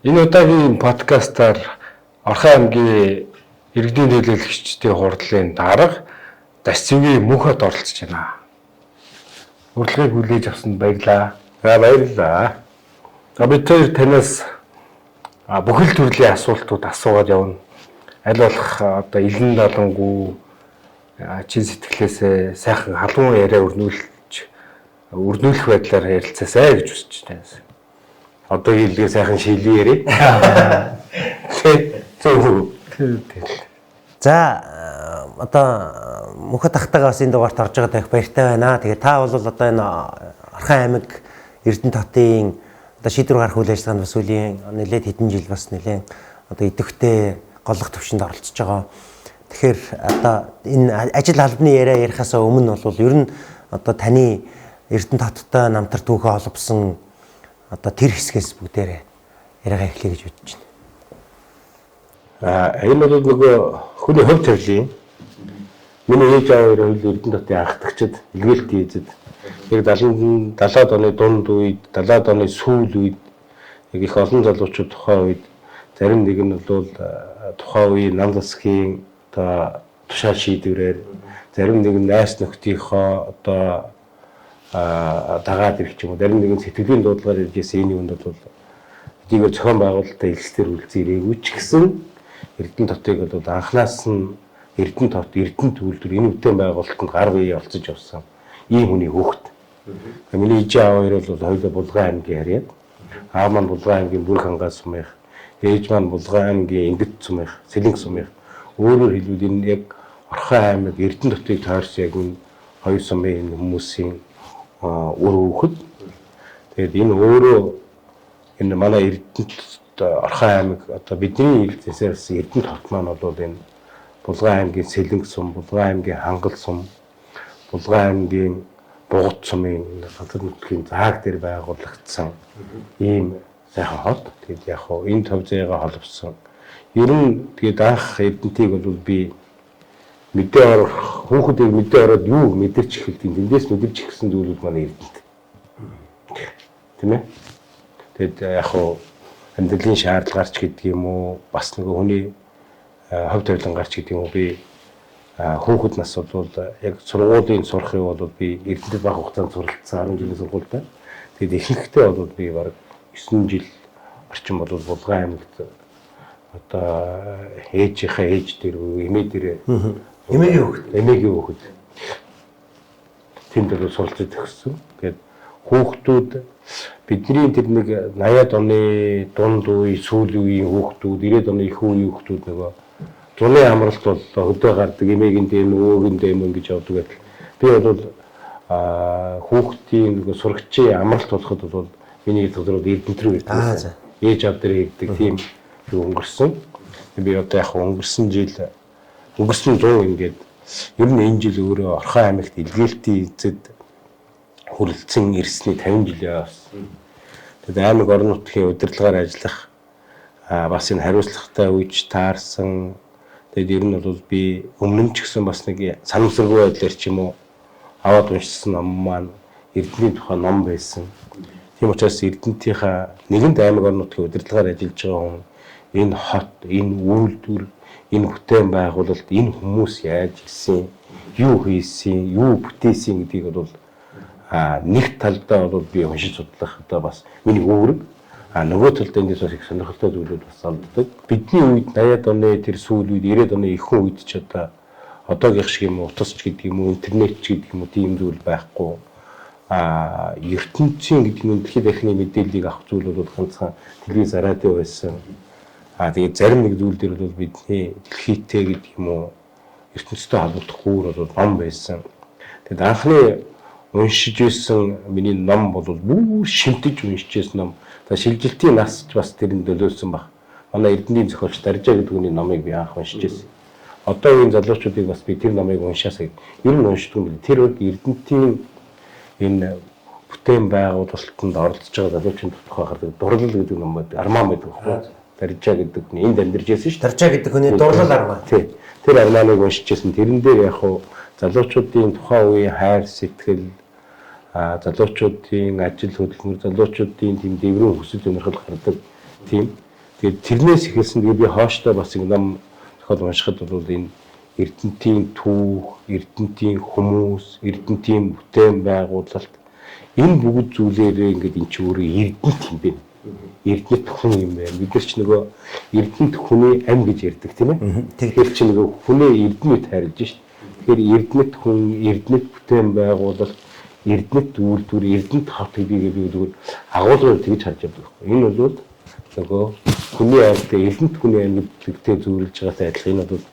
Энэ удаагийн подкастаар Орхон аймгийн иргэдийн төлөөлөгчдийн хурлын дарга Дасцэвгийн мөнхөд оролцож байна. Урилгыг хүлээж авсанд баярлалаа. Баярлалаа. Бид хоёр танаас бүхэл төрлийн асуултууд асуугаад явна. Аль болох одоо илэн далангуу чин сэтгэлээсээ сайхан халуун яриа өрнүүлэх байдлаар ярилцаасай гэж хүсэж байна. Одоо хэлгээ сайхан шилээ ярэ. За одоо мөнхөд тахтагаа бас энэ дугаарт орж байгаа дах баяртай байна. Тэгээ та бол одоо энэ Орхон аймаг Эрдэнэ хотын одоо шийдвэр гаргах үйл ажиллагаанд бас үлийн нэлээд хэдэн жил бас нэлээд одоо идэвхтэй голлох төвшөнд оролцож байгаа. Тэгэхээр одоо энэ ажил албаны яриа ярихаас өмнө бол ер нь одоо таны Эрдэнэ хоттой намтар түүхээ олбсон одоо тэр хэсгээс бүгдээрээ яриагаа эхлэе гэж бодож байна. Энэ бол нөгөө хүний хөв тавилын миний ээж аав хоёр Эрдэнэ хотын анхдагчид илгээлтийн эзэд яг 70-аад оны дунд үед 70-аад оны сүүл үед яг их олон залуучууд тухайн үед зарим нэг нь бол тухайн үеийн нам засгийн одоо тушаал шийдвэрээр зарим нэг нь найс нөхдийнхөө одоо дагаад ирэх юм уу зарим нэгэн сэтгэлийн дуудлагаар иржсэн энэ юунд бол эдгээр зохион байгуулалтаа хэлсээр үлдсэн ирээгүй ч гэсэн Эрдэнэ хотыг бол анхнаас нь Эрдэнэ хот Эрдэнэ төлөвлөр энэ бүтээн байгуулалтанд гар бие олцож явсан ийм хүний хүүхэд. Миний ээж аав хоёр бол хоёулаа Булган аймгийн харьяат. Аав маань Булган аймгийн Бүр хангаа сумынх, ээж маань Булган аймгийн Ингэт сумынх, Сэлэнг сумынх. Өөрөөр хэлбэл энэ яг Орхон аймаг Эрдэнэ хотыг тойрсон яг энэ хоёр сумын хүмүүсийн үр хүүхэд. Тэгээд энэ өөрөө энэ манай Эрдэнэт Орхон аймаг одоо бидний хэлцээс Эрдэнэт хот маань бол энэ Булган аймгийн Сэлэнг сум, Булган аймгийн Хангал сум, Булган аймгийн Бугут сумын ганцхан нутгийн зааг дээр байгуулагдсан ийм сайхан хот. Тэгээд яг хоо энэ төв зээгээ холбосон. Ер нь тэгээд анх Эрдэнэтийг бол би мэдээ орох хүүхдийг мэдээ ороод юу мэдэрч эхэлдэг. Тэндээс мэдэрч эхэлсэн зүйлүүд манай Эрдэнэт. Тийм ээ. Тэгээд яг хоо амьдралын шаардлагаарч гэдэг юм уу бас нөгөө хүний хөв тавилан гарч гэдэг юм уу би хүүхэд нас бол яг сургуулийн сурахыг бол би Эрдэнэт бага хугацаанд суралцсан 10 жилийн сургуультай. Тэгээд ихэнхдээ бол би бараг 9 жил орчим бол Булган аймагт одоо ээжийнхээ ээж дээр эмээ дээр эмээгийн хүүхэд тэнд бол суралцж төгссөн. Тэгээд хүүхдүүд бидний тэр нэг 80-аад оны дунд үе, сүүл үеийн хүүхдүүд, 90-аад оны их үеийн хүүхдүүд нөгөө зуны амралт бол хөдөө гардаг, эмээгийн дэм, өвөгийн дэм гэж явдаг байтал. Би бол хүүхдийн нөгөө сурагчийн амралт болоход бол миний төлөв Эрдэнэт рүү ирсэн. Ээж аав дээр хийдэг тийм өнгөрсөн. Би одоо яг өнгөрсөн 100 ингээд ер нь энэ жил өөрөө Орхон аймагт илгээлтийн эзэд хүрэлцэн ирсний 50 жил явсан. Тэгээд аймаг орон нутгийн удирдлагаар ажиллах бас энэ хариуцлагатай үеч таарсан. Тэгээд ер нь бол би өмнө нь ч гэсэн бас нэг санамсаргүй байдлаар ч юм уу аваад уншсан ном маань Эрдэнэний тухай ном байсан. Тийм учраас Эрдэнэтийнхаа нэгэнт аймаг орон нутгийн удирдлагаар ажиллаж байгаа хүн энэ хот, энэ үйлдвэр, энэ бүтээн байгуулалт, энэ хүмүүс яаж ирсэн, юу хийсэн, юу бүтээсэн гэдгийг бол нэг талдаа бол би уншиж судлах одоо бас миний үүрэг. Нөгөө талдаа эндээс бас их сонирхолтой зүйлүүд бас олддог. Бидний үед 80-аад оны тэр сүүл үед 90-аад оны ихэнх үед ч одоогийн шиг юм уу, утасч гэдэг юм уу, интернет ч гэдэг юм уу тийм зүйл байхгүй. ертөнцийн гэдэг нь дэлхийд дахины мэдээллийг авах зүйл бол ганцхан телевиз радио байсан. Тэгээд зарим нэг зүйл дээр бол бидний дэлхийтэй гэдэг юм уу ертөнцтэй холбогдох гүүр бол ном байсан. Тэгээд анхны уншиж байсан миний ном бол бүр шимтэж уншиж байсан ном. Шилжилтийн нас ч бас тэрэнд нөлөөлсөн баг. Манай Эрдэнэний зохиолч Даржаа гэдэг хүний номыг би анх уншиж байсан. Одоогийн залуучуудыг бас би тэр номыг уншаасаа ер нь уншдаг юм. Тэр үед Эрдэнэтийн энэ бүтээн байгуулалтанд оролцож байгаа залуучууд тухай гардаг дурлал гэдэг ном байдаг. Арман байдаг байхгүй. Даржаа гэдэг нь энд амьдарч байсан шүү дээ. Даржаа гэдэг хүний дурлал арман. Тий. Тэр арманыг уншиж байсан. Тэрэн дээр яг хуу залуучуудын тухайн үеийн хайр сэтгэл залуучуудын ажил хөдөлмөр залуучуудын тийм дэврэн хүсэл сонирхол гардаг тийм Тэгээд тэрнээс эхэлсэн тэгээд би хооштой бас ингэ ном зохиол уншихад бол энэ Эрдэнтийн түүх, Эрдэнтийн хүмүүс, Эрдэнтийн бүтээн байгуулалт энэ бүгд зүйлээрээ ингээд эн чинь өөрөө Эрдэнэт юм бэ. Эрдэнэт хүн юм байна. Бид нар ч нөгөө Эрдэнэт хүний ам гэж ярьдаг тийм ээ. Тэгэхээр чи нөгөө хүнээ Эрдэнэт хайрлаж шít. Тэгэхээр Эрдэнэт хүн, Эрдэнэт бүтээн байгуулалт, Эрдэнэт үйлдвэр, Эрдэнэт хот гэдгийг би зүгээр агуулгаар тэгж харж байгаа байхгүй. Энэ бол нөгөө хүний аймтай Эрдэнэт хүний аймтай зөвлөж байгаатай адилхан. Энэ бол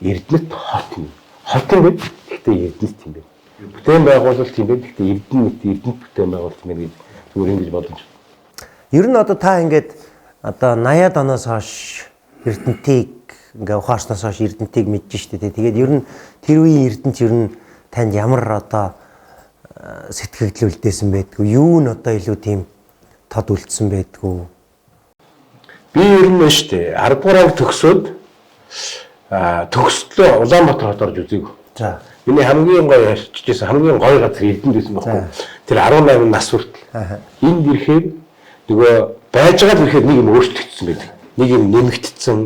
Эрдэнэт хот юм. Хот юм бэ? Гэхдээ Эрдэнэт юм байна. Бүтээн байгуулалт юм байна. Гэхдээ Эрдэнэт бүтээн байгуулалт юм байна гэж зүгээр ингэж бодож. Ер нь одоо та ингээд одоо 80-аад оноос хойш Эрдэнэтийг ингээ ухаарснаас хойш Эрдэнэтийг мэдж штэ. Тэгээд ер нь тэр үеийн Эрдэнэт ер нь танд ямар одоо сэтгэл үлдээсэн байдгүй? Юу н одоо илүү тийм тод үлдсэн байдгүй? Би ер нь штэ 10 дугаар анги төгсөөд төгслөө Улаанбаатар хот орж үзээг. За. Миний хамгийн гоё харьцажсэн хамгийн гоё газар Эрдэнэт байсан байхгүй. Тэр 18 нас хүртэл. Энд ирэхээр нөгөө байж байгаа л ирэхээр нэг юм өөрчлөгдсөн байдаг. Нэг юм нэмэгдсэн,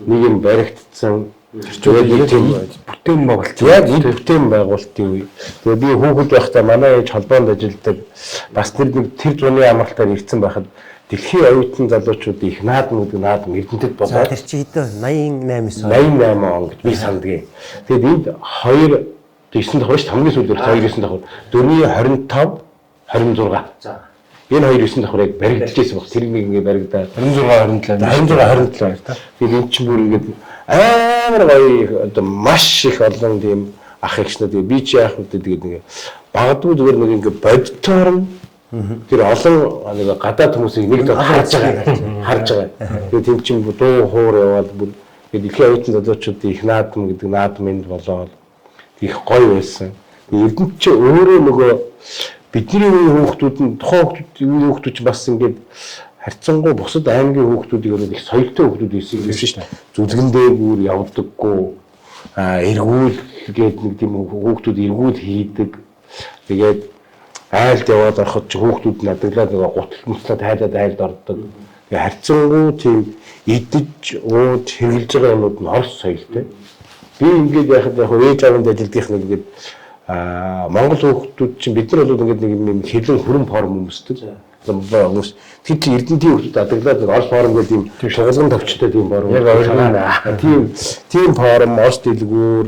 нэг юм баригдсан. Тэгээд тийм бүтээн байгуулалт. Яг энэ бүтээн байгуулалтын үе. Тэгээд би хүүхэд байхдаа манай ээж холбоонд ажилладаг. Бас тэр зуны амралтаар ирсэн байхад дэлхийн оюутан залуучууд их наадмууд Эрдэнэтэд болоод. Тэр чи хэдэн 88 он гэж би санддаг. Тэгээд энд 9 давхар шүү хамгийн сүүлээр 2-9 давхар 4-25 26. За. Энэ 2-9 давхар яг баригдчихсэн баг. Тэр нэг ингэ баригдаад 26 27. Тэгээд энэ чинь бүр ингэ амар гоё одоо маш их олон тийм ах эгчнүүд би чи яах вэ тэгээд ингэ багдгүй зүгээр нэг ингэ бодтоор тэр олон нэг гадаад хүмүүсийг нэг дор харж байгаа. Тэгээд тийм чинь дуу хуур яваад бүр тэгээд их оюутан залуучуудын их наадам гэдэг наадмынд болоод их гоё байсан. Эрдэнэт чи өөрөө нөгөө бидний үеийн хүүхдүүд нь тухайн хүүхдүүд ч бас ингээд харьцангуй бусад аймгийн хүүхдүүдийг өөрөө их соёлтой хүүхдүүд байсан шүү дээ. Зүлгэндээгээр явдаггүй эргүүл гээд нэг тийм хүүхдүүд эргүүл хийдэг. Тэгээд айлд яваад ороход ч хүүхдүүд надаглаад нөгөө гутал муслаад хайлаад айлд ордог. Тэгээд харьцангуй тийм идэж ууж хэрглэж байгаа юмуд нь орос соёлтой. Би ингээд яхад яг ээж аваад ажилдгийнх нэг ингээд Монгол хүүхдүүд чинь бид нар бол ингээд нэг юм хилэн хүрэн форм өмсдөг. Хүмүүс тэр чинь Эрдэнэтийн хүүхдүүд адаглаад нэг орос форм гэдэг юм шугалган товчтой тийм форм. Яг ойлгоо. Тийм форм орос дэлгүүр,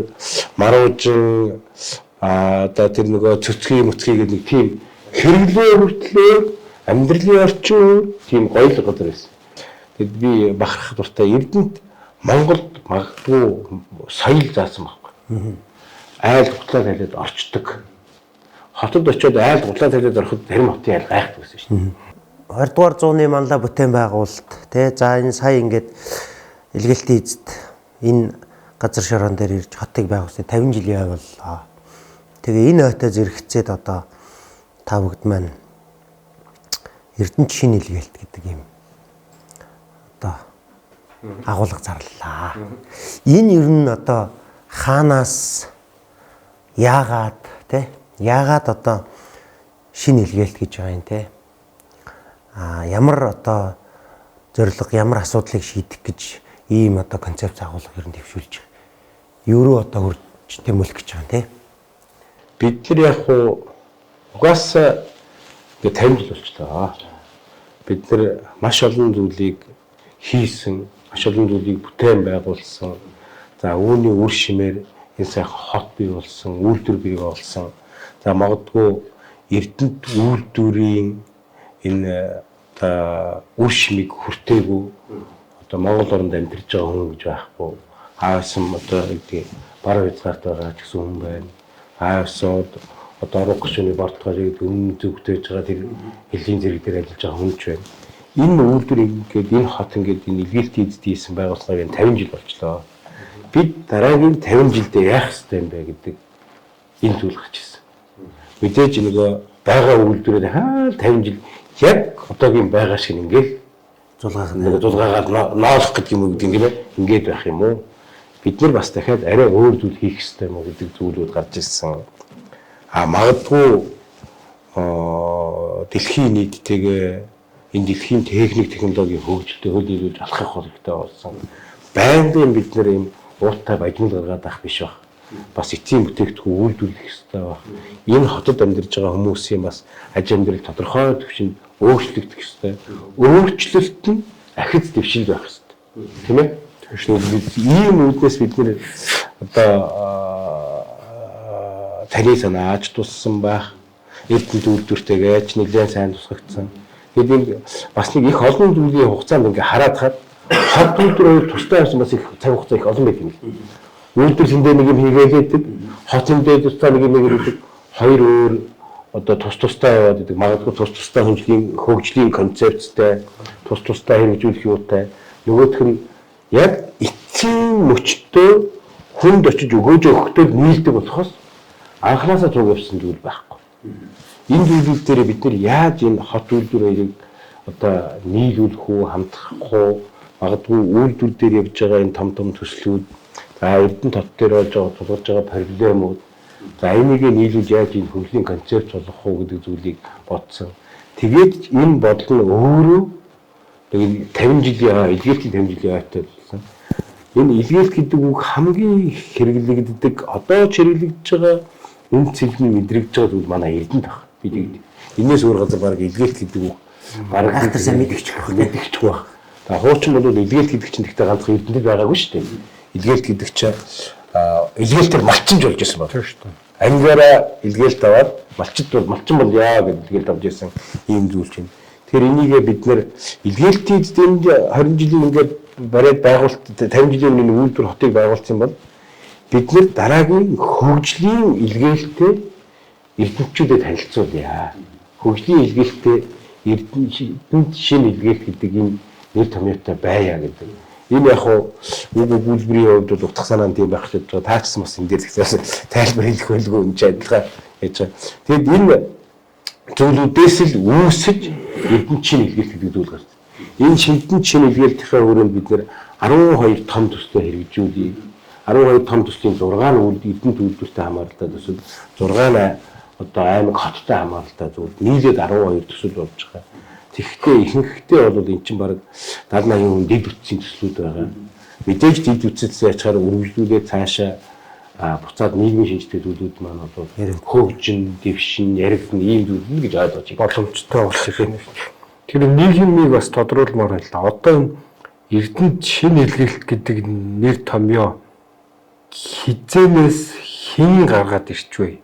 маруужин одоо тэр нөгөө цөцгий мөцгий гэдэг нэг тийм хэрэглээ хүртлээ амьдралын орчин тийм гоё л газар байсан. Тэгэд би бахарах дуртай Эрдэнэт Монголд магадгүй соёл заасан байхгүй. Айл гутлаад хайлаад орчдөг. Хотод очиод айл гутлаад хайлаад ороход зарим хотын айл гайхдаг байсан шүү дээ. 20 дугаар зууны манлаа бүтээн байгуулалт тий за энэ сая ингээд илгээлтийн эзэд энэ газар шороон дээр ирж хотыг байгуулсан 50 жилийн боллоо. Тэгээ энэ хойтой зэрэгцээд одоо та бүгд маань Эрдэнэт шинэ илгээлт гэдэг юм одоо агуулга зарлаа. Энэ ер нь одоо хаанаас яагаад те яагаад одоо шинэ илгээлт гэж байгаа юм те ямар одоо зорилго ямар асуудлыг шийдэх гэж ийм одоо концепц агуулга ер нь төвшүүлж байгаа. Юу руу одоо хурж тэмүүлэх гэж байгаа те. Бид нар яг угаасаа 50 жил болчихлоо. Бид нар маш олон зүйлийг хийсэн, маш олон зүйлийг бүтээн байгуулсан. За үүний үр шимээр энэ сайхан хот бий болсон, үйлдвэр бий болсон. За магадгүй Эрдэнэт үйлдвэрийн энэ үр шимийг хүртээгүй одоо Монгол оронд амьдарч байгаа хүн гэж байхгүй. Аасан одоо гэдэг баруун хязгаарт байгаа ч гэсэн хүн байна. Аасан одоо арга гүшүүний бортгоорыг өмнө зүгтээж байгаа тэр хэлийн зэрэг дээр ажиллаж байгаа хүн ч байна. Энэ үйлдвэр ингээд энэ хот ингээд энэ илгээлтийн эзэд хийсэн байгууллагыг 50 жил болчлоо. Бид дараагийн 50 жилдээ яах ёстой юм бэ гэдэг энэ зүйл гарч ирсэн. Мэдээж нөгөө байгаа үйлдвэрээр хаал 50 жил яг одоогийн байгаа шиг ингээд зулгаагаад ноолох гэдэг юм уу гэдэг юм бэ? Ингээд байх юм уу? Бид нар бас дахиад арай өөр зүйл хийх ёстой юм уу гэдэг зүйлүүд гарч ирсэн. Магадгүй дэлхийн нийттэйгээ энэ дэлхийн технологийн хөгжилтэй хөлөөлүүлж алхах хэрэгтэй болсон. Байнгын бид нэр ийм ууттай бажмал гаргаад авах биш баг. Бас эцсийн бүтээгдэхүүн үйлдвэрлэх хэрэгтэй баг. Энэ хотод амьдарч байгаа хүмүүсийн бас аж амьдрал тодорхой түвшинд өөрчлөгдөх хэрэгтэй. Өөрчлөлт нь ахиц дэвшил байх хэрэгтэй. Тийм ээ? Ийм үүднээс бид нэр одоо таны санааж туссан байх. Эрдэнэт үйлдвэртэйгээ ч нэлээд сайн тусгагдсан. Тэгээд бас нэг их олон зүйлийн хугацаанд ингээ хараад хаад хот үйлдвэр тустай байсан бас их цаг хугацаа их олон байт юм. Үйлдвэр зөндөө нэг юм хийгээддэг, хот зөндөө тустай нэг юм хийгээддэг. Хоёр өөр одоо тустай яваад идэг. Магадгүй тустай хөгжлийн концепттэй, тустай хэрэгжүүлэх юутай. Нөгөөх нь яг эцсийн мөчтөө хүнд очиж өгөөж өгөхдөө нийлдэг болохоос анханасаа зүг явсан зүйл байхгүй. Энэ зүйлүүд дээр бид нар яаж энэ хот үйлдвэрийг одоо нийлүүлэх үү, хамтрах уу, магадгүй үйлдвэр дээр явж байгаа энэ том төслүүд, за эрдэнэ тот дээр болж байгаа тулгарч байгаа проблемууд, за энийг нийлүүлж яаж энэ хөгжлийн концепт болгох уу гэдэг зүйлийг бодсон. Тэгээд энэ бодол нь өөрөө 50 жилийн илгээлтийн 50 жилийн ойтой болсон. Энэ илгээлт гэдэг үг хамгийн хэрэглэгддэг, одоо ч хэрэглэгдэж байгаа энэ цэлний мэдрэгдэж байгаа зүйл манай эрдэнэт баг. Бид энэс өөр газар баг илгээлт гэдэг үг баг Ахтар сайн мэдчихэх байх. За хуучин бол илгээлт гэдэг чинь тэгтээ ганцхан эрдэнэт байгаагүй шүү дээ. Илгээлт гэдэг чинь илгээлтээр малчинж болж ирсэн байна. Тийм шүү дээ. Ангиараа илгээлт аваад малчин бол яа гэдэг илгээлт авч ирсэн ийм зүйл чинь. Тэгэхээр энийгээ бид нэр илгээлтийн эзэмд 20 жилийн ингээд бариад байгуулалт 50 жилийн өмнө үйлдвэр хотыг байгуулсан бол бид нэр дараагийн хөгжлийн илгээлттэй эрдэмтчүүдэд танилцуулъя. Хөгжлийн илгээлттэй эрдэмт шинэ илгээлт гэдэг энэ нэр томьёотой байя гэдэг. Энэ яг үг үйлдвэрийн хувьд бол утга санаа нь тийм байх гэж байгаа. Таачсан бас энэ дээр ихсэн тайлбар хэлэх байлгүй энэ ч адилхан яаж байгаа. Тэгэд энэ зүйлүүдээс л үүсэж эрдэнэт шинэ илгээлт гэдэг зүйл гарч. Энэ шимтэн шинэ илгээлтийнхээ хүрээнд бид нэр 12 том төслөө хэрэгжүүлье. 12 том төслийн 6 нь эрдэнэт үйлдвэртэй хамааралтай төсөл, 6 нь одоо аймаг хоттой хамааралтай зүйл. Нийлээд 12 төсөл болж байгаа. Тэгэхдээ ихэнхдээ бол эн чинь баг 70-80% дэд үтсийн төслүүд байгаа. Мэдээж дэд үтсээс яачаар үргэлжлүүлээд цаашаа буцаад нийгмийн шинжтэй зүйлүүд маань одоо хөгжин, дэвшин, яригдна ийм зүйл гэж ойлгож байгаа. Боломжтой болж байна. Тэр нийгмийг бас тодруулмаар байна л да. Одоо энэ эрдэнэт шинэ илгээлт гэдэг нэр томьёо хизээнээс хэн гаргаад ирчвэ?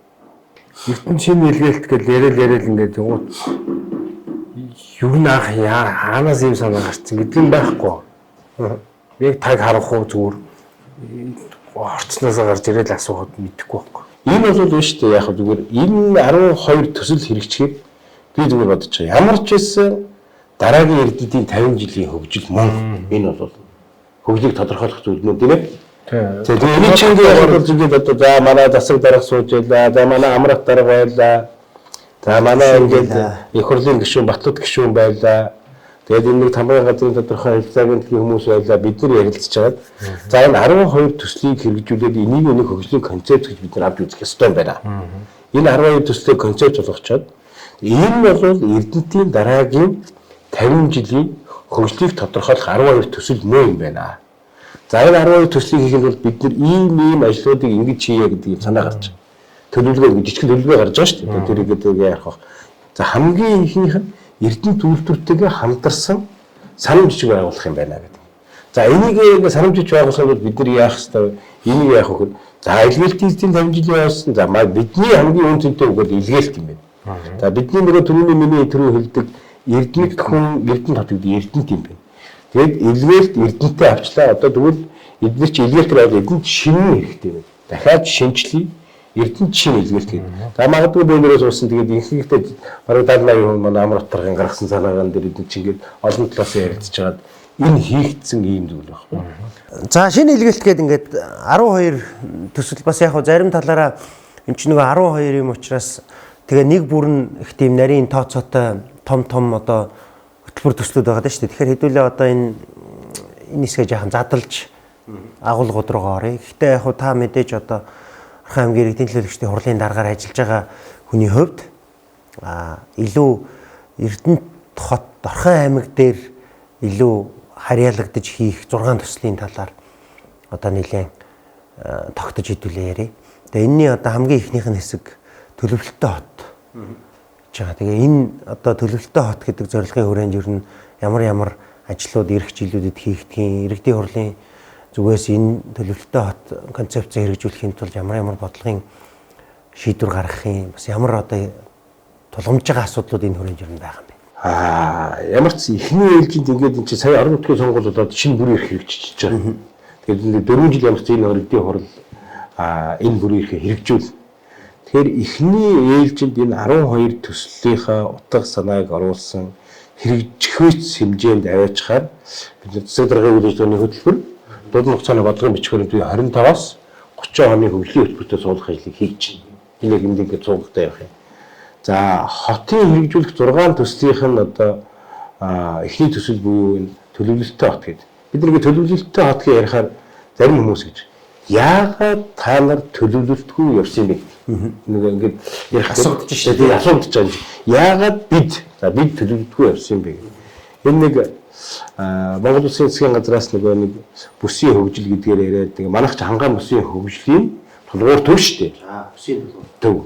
Эрдэнэт шинэ илгээлт гэж яриад ингээд юу нах хаанаас юм санаа гарцсан гэдэг нь байхгүй. Яг таг харах уу зүгээр орцноосоо гарч ирэл асуухад мэдэхгүй байхгүй. Энэ бол биш үү яг зүгээр энэ 12 төсөл хэрэгжихэд би зүгээр бодож байгаа. Ямар ч байсан дараагийн эрдэнэтийн 50 жилийн хөгжил мөн энэ бол хөгжлийг тодорхойлох зүйл мөн тийм ээ. Тэгээд энэ чинь яг зүгээр одоо за манай засаг дарга сууж байлаа, за манай амрах дарга байлаа. За манай ингээд их хурлын гишүүн Батлууд гишүүн байлаа. Тэгээд энэ нэг тамгын газрын тодорхой хэлцээгийн хүмүүс байлаа. Бид нар ярилцж байгаад за энэ 12 төслийг хэрэгжүүлээд энийг нэг хөгжлийн концепт гэж бид нар авч үзэх ёстой байна. Энэ 12 төслийг концепт болгочоод энэ бол эрдэнэтийн дараагийн 50 жилийн хөгжлийг тодорхойлох 12 төсөл мөн юм байна. За энэ 12 төслийг хийхэд бол бид нар ийм ажлуудыг ингэж хийе гэдэг санаа гарч байна. Төлөвлөгөө жижиг төлөвлөгөө гарч байгаа шүү дээ. Тэр игээд ярих бах. За хамгийн ихнийх нь эрдэнэт үйлдвэртэйгээ хамтарсан санамжчиг байгуулах юм байна гэдэг. За энийг санамжч байгуулахад бол бид нар яах ёстой вэ? Энийг яах вэ? За илгээлтийн 50 жилийн явсан. За бидний хамгийн үнцэнтэй үг бол илгээлт юм байна. За бидний нөгөө түрүүний миний түрүү хэлдэг эрдэнэт хүн эрдэнэт хот гэдэг эрдэнэт юм байна. Тэгэд илгээлт эрдэнэтэй авчлаа. Одоо тэгвэл эдгээр чи илгээлтээр аваад эрдэнэт шинэ хэрэгтэй байна. Дахиад шинжлэе. Эрдэнэт шинэ илгээлт гэдэг. За магадгүй бөөнөрөөс уусан тэгээд ихэнхдээ бараг 70-80% манай амар утгаргын гаргасан санаагаан дээр эдгээр чинь ингээд олон талаас ярилцж байгаад энэ хийгдсэн ийм зүйл байна. За шинэ илгээлт гэдэг ингээд 12 төсөл бас яг зарим талаараа энэ чинь нөгөө 12 юм учраас тэгээ нэг бүр нь их тийм нарийн тооцоотой том одоо хөтөлбөр төслүүд байгаа даа шүү дээ. Тэгэхээр хэдүүлээ одоо энэ хэсгээ жаахан задлж агуулгууд руугаа оръё. Гэхдээ яг та мэдээж одоо Орхон аймгийн иргэдийн төлөөлөгчдийн хурлын дараагаар ажиллаж байгаа хүний хувьд илүү эрдэнэт хот Орхон аймаг дээр илүү харьяалагдаж хийх 6 төслийн талаар одоо нэлээд тогтож хэдүүлээ ярив. Тэгээ энэний одоо хамгийн ихнийх нь хэсэг төлөвлөлттэй хот. Тэгээ энэ одоо төлөвлөлттэй хот гэдэг зорилгын хүрээнд ер нь ямар ажлууд эх жилүүдэд хийгдгийн иргэдийн хурлын зүгээс энэ төлөвлөлттэй хот концепцээ хэрэгжүүлэхийн тулд ямар бодлогын шийдвэр гаргахын бас ямар одоо тулгамж байгаа асуудлууд энэ хүрээнд ер нь байгаа юм бэ? Ямар ч ихний ээлжинд ингээд энэ чинь сая 10 нутгийн сонгуул болоод шинэ бүрийн эрх хэрэгжиж байгаа. Тэгэхээр 4 жил ямар ч энэ иргэдийн хурл энэ бүрийн эрхээ хэрэгжүүл. Тэгэхээр ихний ээлжинд энэ 12 төслийнхаа утга санааг оруулсан хэрэгжихүйц хэмжээнд аваачаар бид засаг даргын үйл ажиллагааны хөтөлбөр дуудан хугацааны бодлогын бичгээр 25-аас 30 оны хөгжлийн хөтөлбөртөө суулгах ажлыг хийж байна. Энэ яг ингээд цугтай явах юм. За хотын хэрэгжүүлэх 6 төслийнх нь одоо эхний төсөл буюу энэ төлөвлөлттэй хот гэдэг. Бид нэг төлөвлөлттэй хот гэж ярихаар зарим хүмүүс гэж яагаад та нар төлөвлөлтгүй явсан бэ? Нэг ингээд ярих асуудж шүү дээ. Асуудж байгаа юм. Яагаад бид төлөвлөлтгүй явсан бэ гэдэг. Энэ нэг Монгол Улсын засгийн газраас нэг бүсийн хөгжил гэдгээр яриад нэг манайх ч хангаан бүсийн хөгжлийн тулгуур төв шүү дээ. Бүсийн тулгуур төв.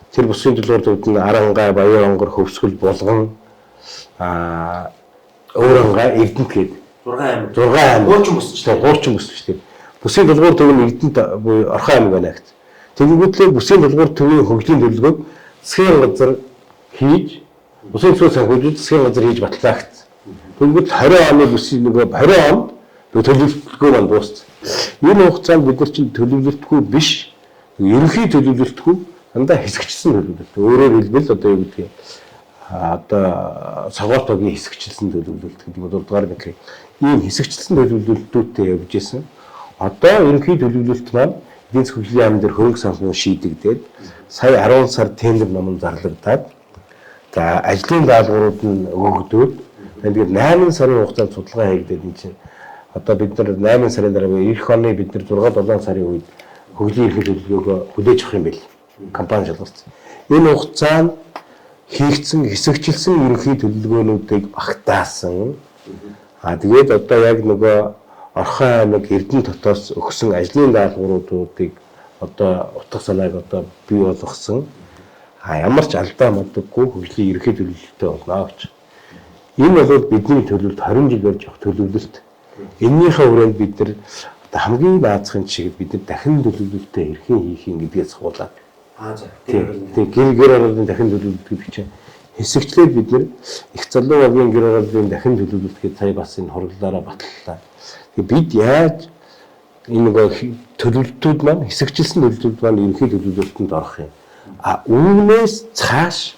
Тэр бүсийн төлөөр төвд нь Арангаа, Баян онгор, Хөвсгөл, Булган, Өөрөнгө, Эрдэнэт гээд 6 аймаг. Гуурчин бүс шүү дээ. Бүсийн төлөөр төв нь Эрдэнэт буюу Орхон аймаг байна гэт. Тэгэнгүүтлээ бүсийн төлөөр төвийн хөгжлийн төлөвлөгөөг засгийн газар хийж, бүсийн төсвөө санхүүжүүлж засгийн газар хийж баталгаагт. Тэгвэл 20 оны бүсийн 20 онд төлөвлөлтгүй маань дууссан. Энэ хугацаанд бид нар чинь төлөвлөлтгүй биш, ерөнхий төлөвлөлтгүй дандаа хэсэгчсэн төлөвлөлт. Өөрөөр хэлбэл одоо юу гэдгийг цагаатогийн хэсэгчсэн төлөвлөлт гэдэг нь дурдгаар нэг ийм хэсэгчсэн төлөвлөлтүүдтэй явж исэн. Одоо ерөнхий төлөвлөлт маань эдийн засгийн хөгжлийн яамн дээр хөрөнгө санхүү шийдэгдээд сая 10 сар тендер ном зарлагдаад за ажлын даалгаврууд нь өгөгдөөд тэгээд 8 сарын хугацаанд судалгаа хийгдээд энэ чинь одоо бид нар 8 сарын дараа эх оны бид нар 6-7 сарын үед хөгжлийн эрхийг төлөвлөгөөгөө хүлээж авах юм бэл компани шалгуулсан. Энэ хугацаанд хийгдсэн хэсэгчилсэн ерөнхий төлөвлөгөөнүүдийг багтаасан. Тэгээд одоо яг нөгөө Орхон аймаг Эрдэнэ дотоос өгсөн ажлын даалгавруудыг одоо утга санааг одоо бий болгосон. Ямар ч алдаа моддаггүй хөгжлийн ерөнхий төлөвлөлттэй болно гэж. Энэ бол бидний төлөвлөлт 20 жил барьж явах төлөвлөлт. Эннийхээ хүрээнд бид нар хамгийн наацхан шиг бид нар дахин төлөвлөлтөд хэрхэн хийх юм гэдгээс хуулаад. Тэгээд гэр оролын дахин төлөвлөлт гэдэг чинь хэсэгчлээд бид нар их залуу багийн гэр оролын дахин төлөвлөлт гэж сая бас энэ хурлаараа баталлаа. Тэгээд бид яаж энэ нөгөө төлөвлөлтүүд маань хэсэгчилсэн төлөвлөлтүүд маань ерөнхий төлөвлөлтөнд орох юм. Үүнээс цааш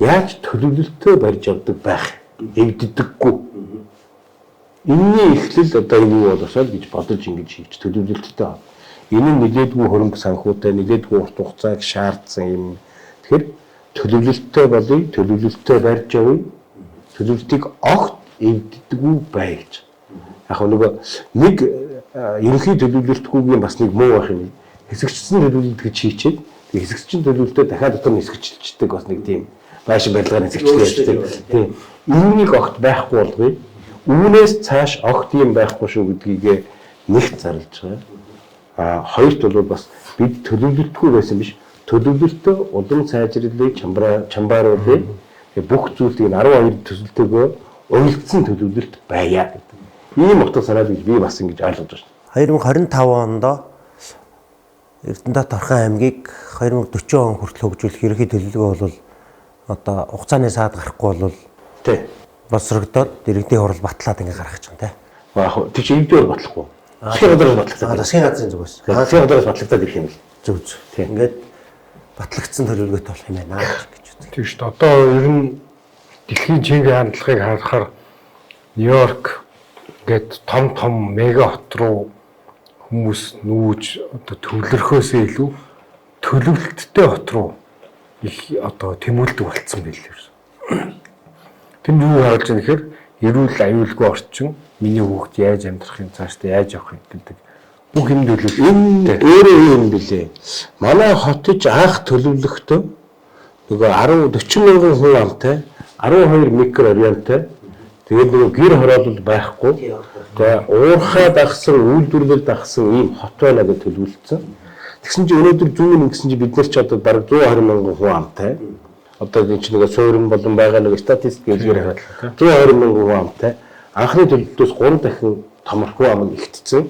яаж төлөвлөлтөө барьж явдаг байх эвддэггүй. Энэний эхлэл одоо энэ юу болосоо гэж бодож ингэж хийж төлөвлөлттэй. Энэ нь нэлээдгүй хөрөнгө санхүүтэй, нэлээдгүй урт хугацааг шаардсан юм. Тэгэхээр төлөвлөлттэй болъё, төлөвлөлтөө барьж явъя. Төлөвлөлтийг огт эвддэггүй бай гэж. Яг нөгөө нэг ерөнхий төлөвлөлтгүйгийн бас нэг муу байх юм. Хэсэгчсэн төлөвлөлт гэж хийчихэд хэсэгчсэн төлөвлөлтөө дахиад дотор нь хэсэгчилчдэг бас нэг тийм байшин барилгаар хэсэгчлээ. Тийм. Үүнийг огт байхгүй болгоё. Үүнээс цааш огт юм байхгүй шүү гэдгийг нэгт зарлж байгаа. Хоёрт бол бас бид төлөвлөлтгүй байсан биш. Төлөвлөлтөө улам сайжруулах чамбааруулъя. Бүх зүйлийг 12 төсөлтөөгөө урилдсан төлөвлөлт байя гэдэг. Ийм утга санааг би бас ингэж ойлгож байна. 2025 онд Эрдэнэт Орхон аймгийг 2040 он хүртэл хөгжүүлэх ерөнхий төлөвлөгөө бол одоо хугацааны саад гарахгүй бол тий боловсрогдоод иргэдийн хурал батлаад ингэ гаргаж байгаа юм тий. Тэг чи эвдээр батлахгүй. Засгийн газраас батлагдаад. Засгийн газрын зүгээс. Засгийн газраас батлагдаад ирэх юм бэл. Зүг. Ингээд батлагдсан төлөвлөгөөтэй болох юм байна гэж үзье. Тийм шүү дээ. Одоо ер нь дэлхийн чиглэлийн хандлагыг харахаар Нью-Йорк гээд том мега хот руу хүмүүс нүүж одоо төвлөрөхөөсөө илүү төлөвлөлттэй хот руу их одоо тэмүүлдэг болцсон байлээ. Тэнд юу харуулж байгаа нэхэр эрүүл аюулгүй орчин, миний хүүхд яаж амьдрах юм, цаашдаа яаж явах юм гэдэг бүх юм төлөвлөлт. Энэ өөрөө юм билээ. Манай хотож анх төлөвлөхдөө нөгөө 40 мянган хүн амтай 12 микроварианттай. Тэгээд нөгөө гэр хороолол байхгүй. Тэгээд уурхай дагсан, үйлдвэрлэл дагсан ийм хот байна гэж төлөвлөсөн. Тэгсэн чинь өнөөдөр зүүн ингэсэн чинь бид нар ч одоо бараг 120 мянган хүн амтай. Одоо энэ чинь нөгөө суурин болон байгаа нэг статистик хэлгээр хараад 120 мянган хүн амтай. Анхны төлөвлөлтөөс 3 дахин томорхоо ам ихтсэн.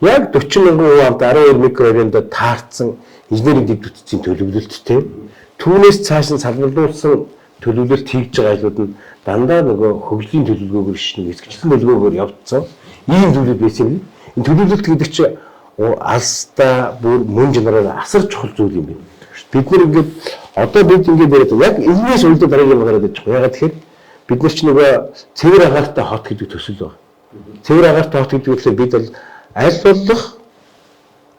Яг 40 мянган хүн амтай 12 микровариантад таарсан инженерийн дэд бүтцийн төлөвлөлттэй. Түүнээс цааш нь салбарлуулсан төлөвлөлт хийж байгаа айлууд нь дандаа нөгөө хөгжлийн төлөвлөгөөгөр шин эсгэгчлэн төлөвлөгөөгөр явагдсан. Ийм зүйлүүд байсан юм. Энэ төлөвлөлт гэдэг чинь алстай бүр мөн чанараар асар чухал зүйл юм байна. Бид нар ингээд одоо бид ингээд яриад яг энэс үйлдэл дараагийн юм гараад байгаа. Ягаад тэгэхээр бид нар ч нөгөө цэвэр агаартай хот гэдэг төсөл байна. Цэвэр агаартай хот гэдэг үгээр бид бол аль болох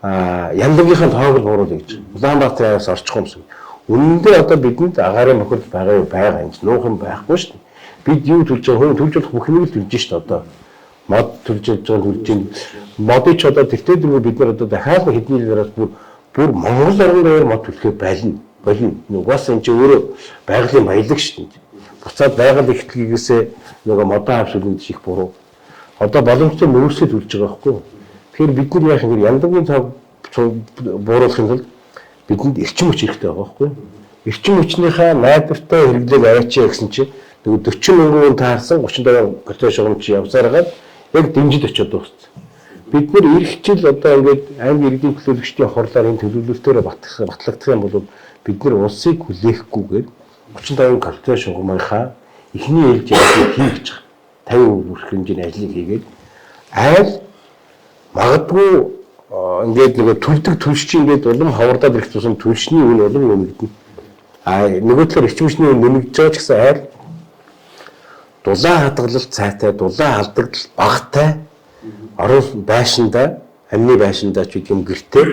янлагийнхаа тоог бууруулъя гэж. Улаанбаатараас орчих юмсан. Үнэндээ одоо бидэнд агаарын бохирдол байгаа юм. Нуух юм байхгүй шүү дээ. Бид юу төлж байгаа хүн төлж болох бүх юмыг төлж шүү дээ одоо. Мод төлж байгаа төлж чинь модыг ч одоо тэртээ дөрөв бид нар одоо дахиад хэдний жилээс бүр Монгол орны дээр мод төлөхөөр болно. Угаас энэ чинь өөрөө байгалийн баялаг шүү дээ. Буцаад байгаль ихтлгийгээсээ нөгөө модоо авшилгын жих буруу. Одоо боломжтой мөрөөсөө төлж байгаа байхгүй. Тэгэхээр бид нар яах юм яндагийн цаг бууруулахын тулд бидэнд эрчим хүч хэрэгтэй байгаа байхгүй. Эрчим хүчнийхээ найдвартай хэрэглээг аваачаа гэсэн чинь нөгөө 40 мянган хүн таарсан 37 кт шугамч явсараад яг дэмжид очиод дууссан. Бид нар ирэх жил одоо ингээд аймаг иргэдийн төлөөлөгчдийн хорлоор энэ төлөвлөлтөөрөө батлагдах юм бол бид нар улсыг хүлээхгүйгээр 35 кт шугамынхаа эхний ээлж яагаад хийж байгаа 50% хүрэх хэмжээний ажлыг хийгээд айл магадгүй ингээд нөгөө төлдөг төлшч ингээд улам хавардаад ирэх тусам төлшний үн улам нэмэгдэнэ. Нөгөө талаар эрчим хүчний үн нэмэгдэж байгаа ч гэсэн айл дулаан хадгалалт цайтай, дулаан алдагдал багтай орон байшиндаа, амны байшиндаа ч үгүй юм гэртээ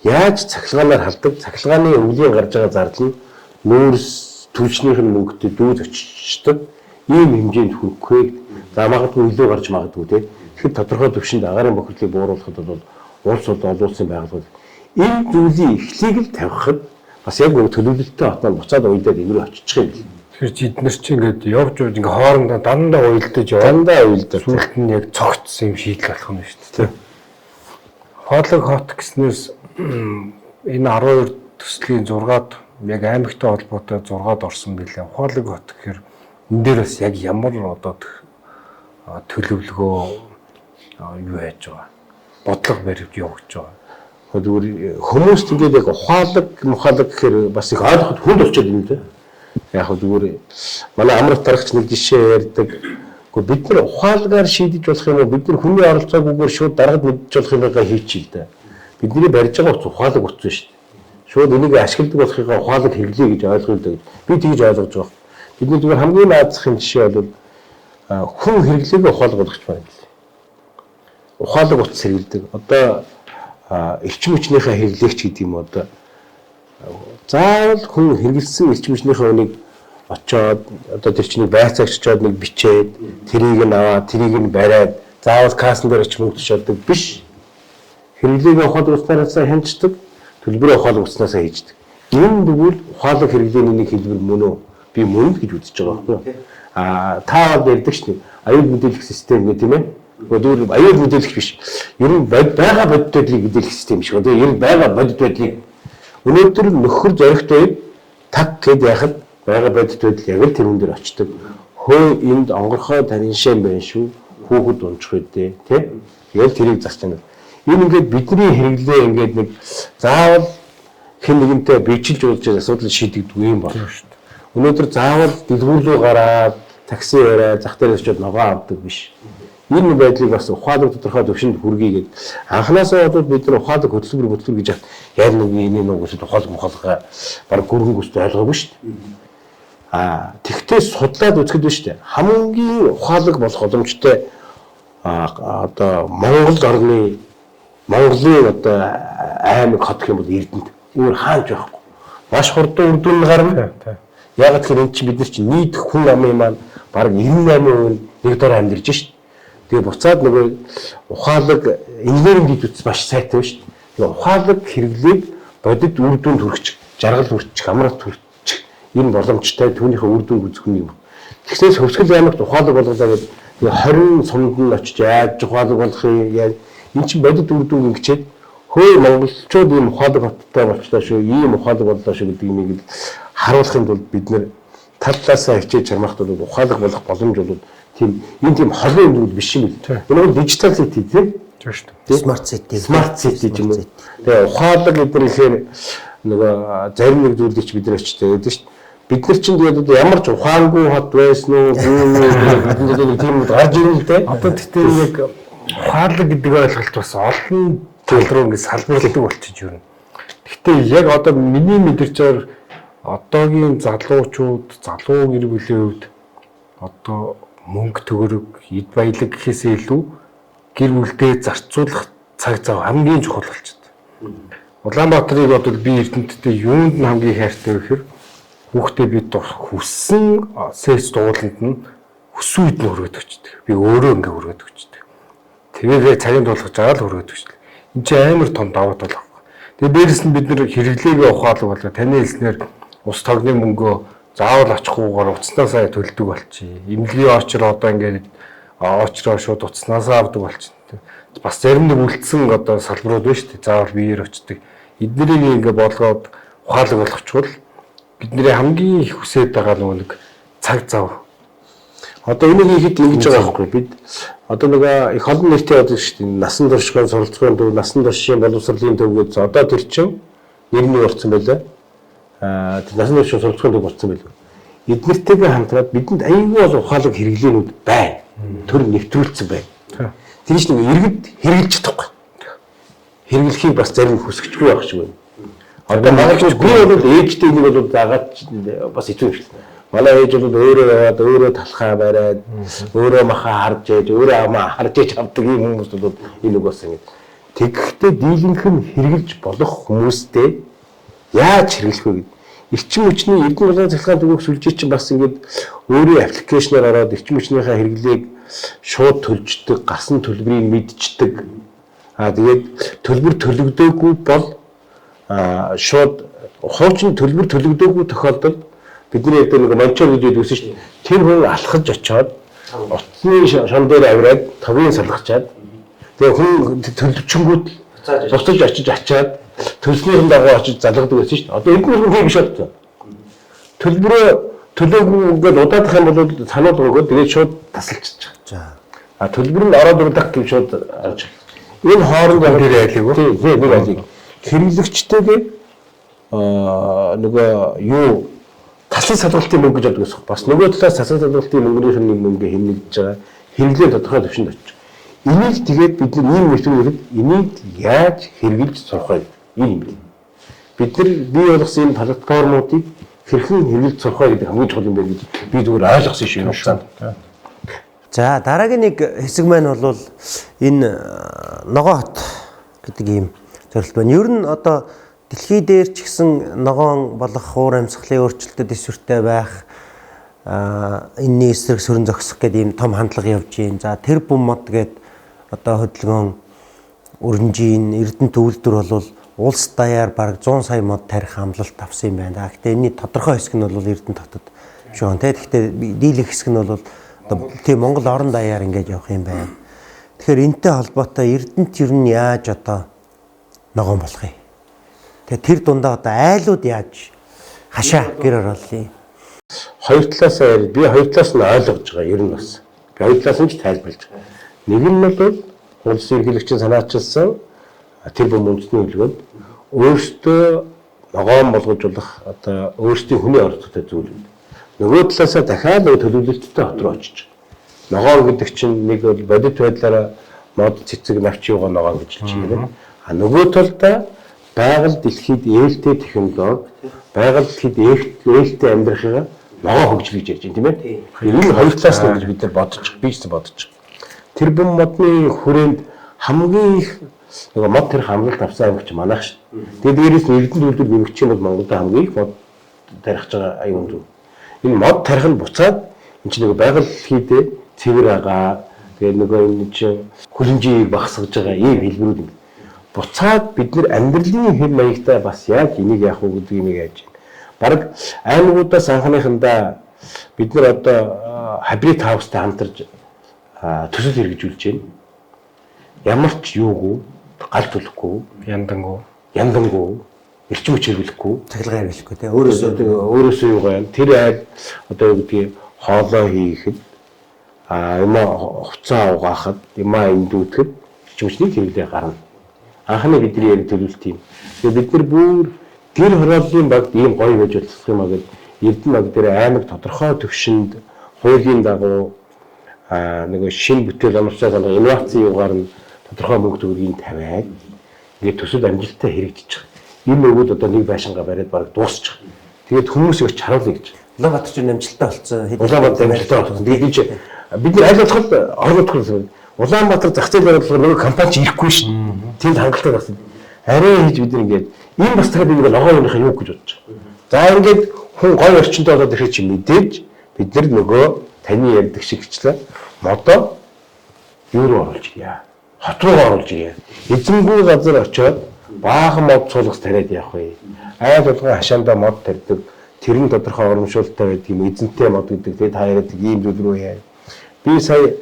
яаж цахилгаанаар халдаг, цахилгааны өвлийн гарч байгаа зардал нь нүүрс төлшнийх нь мөнгөтэй дүүж очичдаг ийм хэмжээнд хүрэхгүй. За магадгүй илүү гарч магадгүй те. Тэгэхээр тодорхой төвшөнд агаарын бохирдлыг бууруулахад бол улс олон улсын байгууллагууд энэ зүйлийн эхлийг л тавихад бас яг нэг төлөвлөлттэй хатнаа буцаад уйлдаад ингэрүү очих юм бэл. Тэгэхээр бид нар чи ингээд явж ингээд хоорондоо дандаа уйлдаж яваа. Дандаа уйлдаж. Сүүлд нь яг цогцсон юм шийдэл болох юм шүү дээ. Хоолой хот гэснээс энэ 12 төслийн 6-ад яг аймагтай холбоотой 6-ад орсон билээ. Хоолой хот гэхээр энэ дээр бас яг ямар одоо төлөвлөгөө юу яаж байгаа. Бодлого барьж явагдаж байгаа. Зүгээр хүмүүст ингээд яг ухаалаг гэхээр бас их ойлгоход хүнд болчиход юм дээ. Яг зүгээр манай амрах тархич нэг жишээ ярьдаг. Гэхдээ бид нар ухаалгаар шийдэж болох юм уу? Бид нар хүний оролцоогүйгээр шууд дараад мэдж болох юмгаа хийчихье л да. Бидний барьж байгаа утас ухаалаг утас шүү дээ. Шууд энийг ашигладаг болохыг ухаалаг хэрэглэе гэж ойлгоё л да. Би тэгж ойлгож байгаа. Бидний зүгээр хамгийн наазахын жишээ бол хүн хэрэглээг ухаалаг болгож байна гэх. Ухаалаг утас хэрэглэдэг. Одоо эрчим хүчнийхээ хэрэглэгч гэдэг юм одоо заавал хүн хэрэгэлсэн эрчим хүчнийхээ үнийг очоод одоо тэр чинь байцаагч очоод нэг бичээд тэрийг нь аваад тэрийг нь бариад заавал кассан дээр очих мөнгө төшөөлдөг биш. Хэрэглээг ухаалаг утаснаас хянчдаг, төлбөрөө ухаалаг утаснаас хийждэг. Энэ тэгвэл ухаалаг хэрэглээний нэг хэлбэр мөн үү? Би мөн гэж үзэж байгаа байхгүй юу? Та ярьдаг шнэ. Аюул мэдээлэх систем гэх тийм ээ. Өөрөөр аюул мэдээлэх биш. Ер нь байгаа бодит байдлыг мэдээлэх систем шиг. Одоо ер нь байгаа бодит байдлыг өнөөдөр нөхөр зоригт үед таг гэд яхад байгаа бодит байдал яг л тэрүүн дээр очдог. Хөө энд онгорхой таниншаа байна шүү. Хүүхэд унчих үедээ тий. Тэгэл тэрийг засч байна. Энэ ингээд бидний хэрэглээ ингээд нэг заавал хэн нэгэнтэй бичилж уулзаж асуудал шийдэгдэх юм болно шүү дээ. Өнөөдөр заавал дэлгүүр рүү гараад такси яриа зах дээр очиод ногоо авдаг биш. Энэ байдлыг бас ухаалаг тодорхой төвшөнд хүргэе гэд анхнаасаа бол бид нар ухаалаг хөтөлбөр гэж яг нэг энэ нүгээс ухаалаг баг гүргэн гүст ойлгоогүй шүү дээ. Тэгтээ судлаад үзэхэд биш дээ. Хамгийн ухаалаг болох боломжтой одоо Монголын одоо аймаг хот гэх юм бол Эрдэнэт. Үүр хаанч байхгүй. Маш хурдан үрдүн гарна. Яг тэгэхээр энэ чинь бид нар чинь нийт хүн амын маань баг 98% нэг дор амьдарч шүү дээ. Тэгээ буцаад нөгөө ухаалаг инженерийн дэд утас маш сайтай шүү дээ. Тэгээ ухаалаг хэрэглээд бодит үр дүнд хүрэх, жаргал хүрчих, амралт хүрчих энэ боломжтой түүнийхээ үр дүнг үзэх юм. Тэгснээс хөвсгөл аймагт ухаалаг болголоо гэдэг 20 сумд нь очиж яаж ухаалаг болгох юм яа. Энд чинь бодит үр дүн ингэчээд хөөе монголчууд ийм ухаалаг хоттой болчлаа шүү, ийм ухаалаг боллоо шүү гэдэг юмыг харуулахын тулд бид нэр таллаасаа хичээж чармахт бол ухаалаг болох боломж бол тийм холын юм биш юм л. Энэ бол дижитал сити тийм шүү дээ. Смарт сити юм уу. Тэгээ ухаалаг гэдэг нь ихээр нөгөө зарим нэг зүйлийг бид нар очтой гэдэг шүү дээ. Бид нар чинь тэгээд ямар ч ухаангүй хот байсан уу гэдэг тийм гарч ирнэ л дээ. Одоо тэгтээ яг ухаалаг гэдэг ойлголт бас олон төл рүү ингэ салбарладаг болчих юм. Гэхдээ яг одоо миний мэдэрч байгаа одоогийн залуу гэр бүлийн хувьд одоо мөнгө төгрөг, эд баялаг гэхээсээ илүү гэр бүлдээ зарцуулах цаг зав хамгийн чухал болчиход. Улаанбаатарыг одоо би Эрдэнэттэй юунд нь хамгийн хайртай вэ гэхээр хүүхдээ бид хүссэн сэрч дууланд нь хүссэн үед нь өргөд өгчдөг. Би өөрөө ингээ өргөд өгчдөг. Тэгээ цагийн тулгаж байгаа л өргөд өгчдөг. Энд чинь амар том давуу тал байна. Тэгээ дээрэс нь бид нэр хэрэглээгээ ухаалаг болоо таны хэлснээр ус тогны мөнгөө заавал очихгүйгээр уцснаасаа төлдөг болчих. Имлэгийн очор одоо ингээд очроо шууд уцснаасаа авдаг болчих. Бас зарим нэг үлдсэн одоо салбарууд байна шүү дээ. Заавал биеэр очдөг. Эднэрийг ингээд болгоод ухаалаг болгочвол бидний хамгийн их хүсэж байгаа нэг цаг зав. Одоо энийг хийхэд ингэж байгаа байхгүй бид одоо нэг их олон нэртэй байдаг шүү дээ. Насан туршийн суралцсан төв, насан туршийн боловсролын төв гэж одоо тэр чинь нэрний урцсан байлаа. Насан туршийн суралцсан төв болсон байлгүй. Эднэртэйгээ хамтраад бидэнд аюулгүй бол ухаалаг хэрэглээнүүд байна. Төр нэвтрүүлсэн байна. Тэр чинь иргэд хэрэгжилж чадахгүй. Хэрэглэхийг бас зарим хүсэжгүй байх шиг байна. Одоо магадгүй би бол ээжтэй нэг бол дагаад бас хэцүү юм шиг. Манай ээж бол өөрөө яваад өөрөө талхаа бариад өөрөө махаа харж ээж өөрөө амаа харж ээж авдаг юм хүмүүс бол энэ үг бас ингэ. Тэгэхдээ дийлэнх нь хэрэгжилж болох хүмүүстэй яаж хэрэглэх вэ гэдэг. Эрчим хүчний эрдэнэ болон цахилгаан төвөөх сүлжээ чинь бас ингэ өөрийн аппликейшнаар ороод эрчим хүчнийхээ хэрэглээг шууд төлждөг, гарсан төлбөрийг мэдчихдэг. Тэгээд төлбөр төлөгдөөгүй бол шууд хуучин төлбөр төлөгдөөгүй тохиолдолд бидний яг нэг мончор гэж үүсэн шүү дээ. Тэр хүн алхаж очиод утасны шам дээр авираад товын салгачаад тэгээ хүн төлөвчөнгүүд буцаж очиж ачаад төлснийхэн дагуу очиж залгадаг байсан шүү дээ. Одоо энэ хүн биш болтой. Төлбөрөө төлөөгүй ингээд удаадах юм бол санууд өгөөд тэгээд шууд тасалчих. За. Төлбөр нь ороод урдах гэж шууд арж. Энэ хооронд ямар айлыг вэ? Тийм нэг айлыг. Хэрэглэгчтэйгээ нөгөө юу таслан салгалтын мөнгө гэж боддог гэсэн. Бас нөгөө талаас таслан салгалтын мөнгөний нэг мөнгө хэмнэгдэж байгаа. Хэрэглээ тодорхой төвшөнд очиж. Энийг тэгээд бид нэг ийм мэдрэмжтэй энийг яаж хэрэгжилж сурах вэ? Энэ юм. Бид нар бий болгосон энэ платформуудыг хэрхэн хэрэгжилж сурах вэ гэдэг хамгийн чухал юм байна гэж би зүгээр ойлгосон шүү дээ. За дараагийн нэг хэсэг маань бол энэ ногоон хот гэдэг ийм зорилт байна. Ер нь одоо дэлхий дээр ч гэсэн ногоон болох уур амьсгалын өөрчлөлтөд эсвэртэй байх энэний эсрэг сөрөн зогсох гэдэг ийм том хандлага явж байна. За тэр бум мод гэдэг одоо хөдөлгөөн өрнжийн Эрдэнэт төвлөрдөр бол улс даяар бараг 100 сая мод тарих амлалт авсан юм байна. Гэхдээ энэний тодорхой хэсэг нь бол Эрдэнэт хотод биш үү. Тэгэхдээ дийлэх хэсэг нь бол тийм Монгол орон даяар ингэж явах юм байна. Тэгэхээр энэтэй холбоотой Эрдэнэт ер нь яаж одоо ногоон болох юм? Тэгээ тэр дундаа одоо айлууд яаж хашаа гэр оролцъё? Хоёр талаас би хоёр талаас нь ойлгож байгаа ер нь бас. Би хоёр талаас нь ч тайлбарлаж байгаа. Нэг нь бол улсын эрхлэгчийн санаачилсан тэр бүм үндэсний хөдөлгөөнд өөртөө ногоон болгож болох одоо өөрсдийн хүний оролцоотой зүйл юм. Нөгөө талаасаа дахиад төлөвлөлттэй хот руу очиж. Ногоон гэдэг чинь нэг бол бодит байдлаараа мод цэцэг навч юугаа ногоон гэж хэлж байна. Нөгөө талдаа байгаль дэлхийд ээлтэй технологи, байгаль дэлхийд ээлтэй амьдрахыг ногоон хөгжил гэж ярьж байна тийм ээ. Энэ хоёр талаас нь бид нар бодож, би ч бодож. Тэр бүм модны хүрээнд хамгийн их нөгөө мод тарих амлалт авсан авч манайх шүү. Тэгээд дээрээс нь Эрдэнэт үйлдвэр нэмэгдсэн бол Монголд хамгийн их мод тарих байгаа аюун зүйл. Энэ мод тарих нь буцаад энэ чинь нөгөө байгаль дэлхийдээ цэвэр агаа тэгээд нөгөө энэ чинь хүлэмжийг багасгаж байгаа ийм хэлбэрүүд юм. Буцаад бид нар амьдралын хэм маягтай бас яаж энийг яах вэ гэдэг юм яаж байна. Бараг аймагуудаас анхныхандаа бид нар одоо хабрид хаустай хамтарч төсөл хэрэгжүүлж байна. Ямар ч юугүй, гал түлэхгүй, яндангуу, эрчим хүч хэрэглэхгүй, цахилгаан хэрэглэхгүй тий. Өөрөөсөө юу гайв. Тэр айл одоо юу гэдгийг хоолоо хийхэд хуцаа угаахад, эндүүдэхэд эрчим хүчний хэрэглээ гарна. Анхны бидний яриг төлөвлөлт юм. Тэгээ бид нар бүр гэр хорооллын багт ийм гоё байж болох юм а гэд Эрдэнэ баг дээр аймаг тодорхой төвшөнд хуулийн дагуу нэг шинэ бүтээл оновчтой инновацийн югаар нь тодорхой мөнгө төгрөгийг тавиад ингээд төсөл амжилттай хэрэгжиж байгаа. Энэ өгөөд одоо нэг байшингаа бариад баг дуусчих. Тэгээд хүмүүс их харуулъя гэж. Улаанбаатар ч амжилттай болсон. Улаанбаатар амжилттай болсон. Тэгээд бид нар аль болох орон нутгаар Улаанбаатар зах зээл байгууллага нөгөө компани ч ирэхгүй шин. Тэнд хангалттай болсон. Арай хийж бид нар ингээд энэ бас тэгээд ингээд логоо юуных юу гэж бодож байгаа. За ингээд хүн гой орчинд болоод ирэх чинь мэдээж бид нар нөгөө таны ярьдаг шигчлээ модоо юу руу оруулж ирье. Хот руу оруулж ирье. Эзэмгүй газар очиод баахан мод цуулгас тариад явах вэ. Айл болгон хашаандаа мод тарьдаг. Тэр нь тодорхой урамшуулттай байдаг юм. Эзэнтэй мод гэдэг. Тэгээд та яриад ийм зүйл рүү яа. Би сая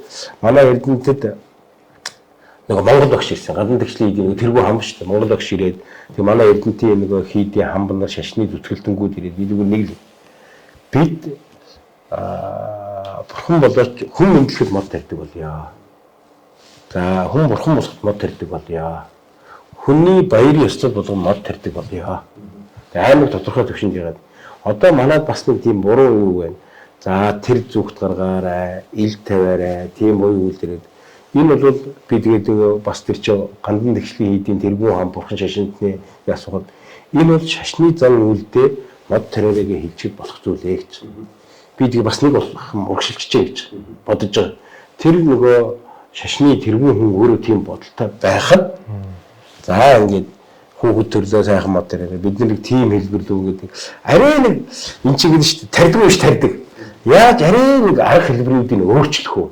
манай Эрдэнэтэд нэг Монгол багш ирсэн. Гадны тэгшлийн хийдийн тэргүй хам шүү дээ. Монгол багш ирээд тэг манай Эрдэнэтийн нэг хийдийн хамбан нар шашны зүтгэлтэнгүүд ирээд нэг л бид бурхан болооч хүн мэдлэхэд мод тарьдаг болъё. За хүн бурхан болоход мод тарьдаг болъё. Хүний баярын ёслол болгон мод тарьдаг болъё. Тэг аймаг тодорхой төвшөнд ягаад одоо манайд бас нэг тийм буруу юу вэ? За тэр зүгт гаргаарай, ил тавиарай, тийм уу үйлдэлээд энэ бол би тэгээд бас тэр чинь гандан тэгшлийн хийдийн тэргүй хам бурхан шашинтны ясууд энэ бол шашны зан үйлдээ мод тариагаа хэлчих болох зүйл ээ гэж. Би тэгээд бас нэг урагшилж чинь гэж бодож байгаа. Тэр нөгөө шашны тэргүй хүн өөрөө тийм бодолтой байхад за ингээд хүүхэд төрлөө сайхан мод тариагаа бид нэг тийм хэлбэрлүү гэдэг. Арай нэг эн чинь гэдэг шүү дээ тарьдаг биш тарьдаг. Яаж арай нэг арга хэлбэрүүдийг өөрчлөх үү?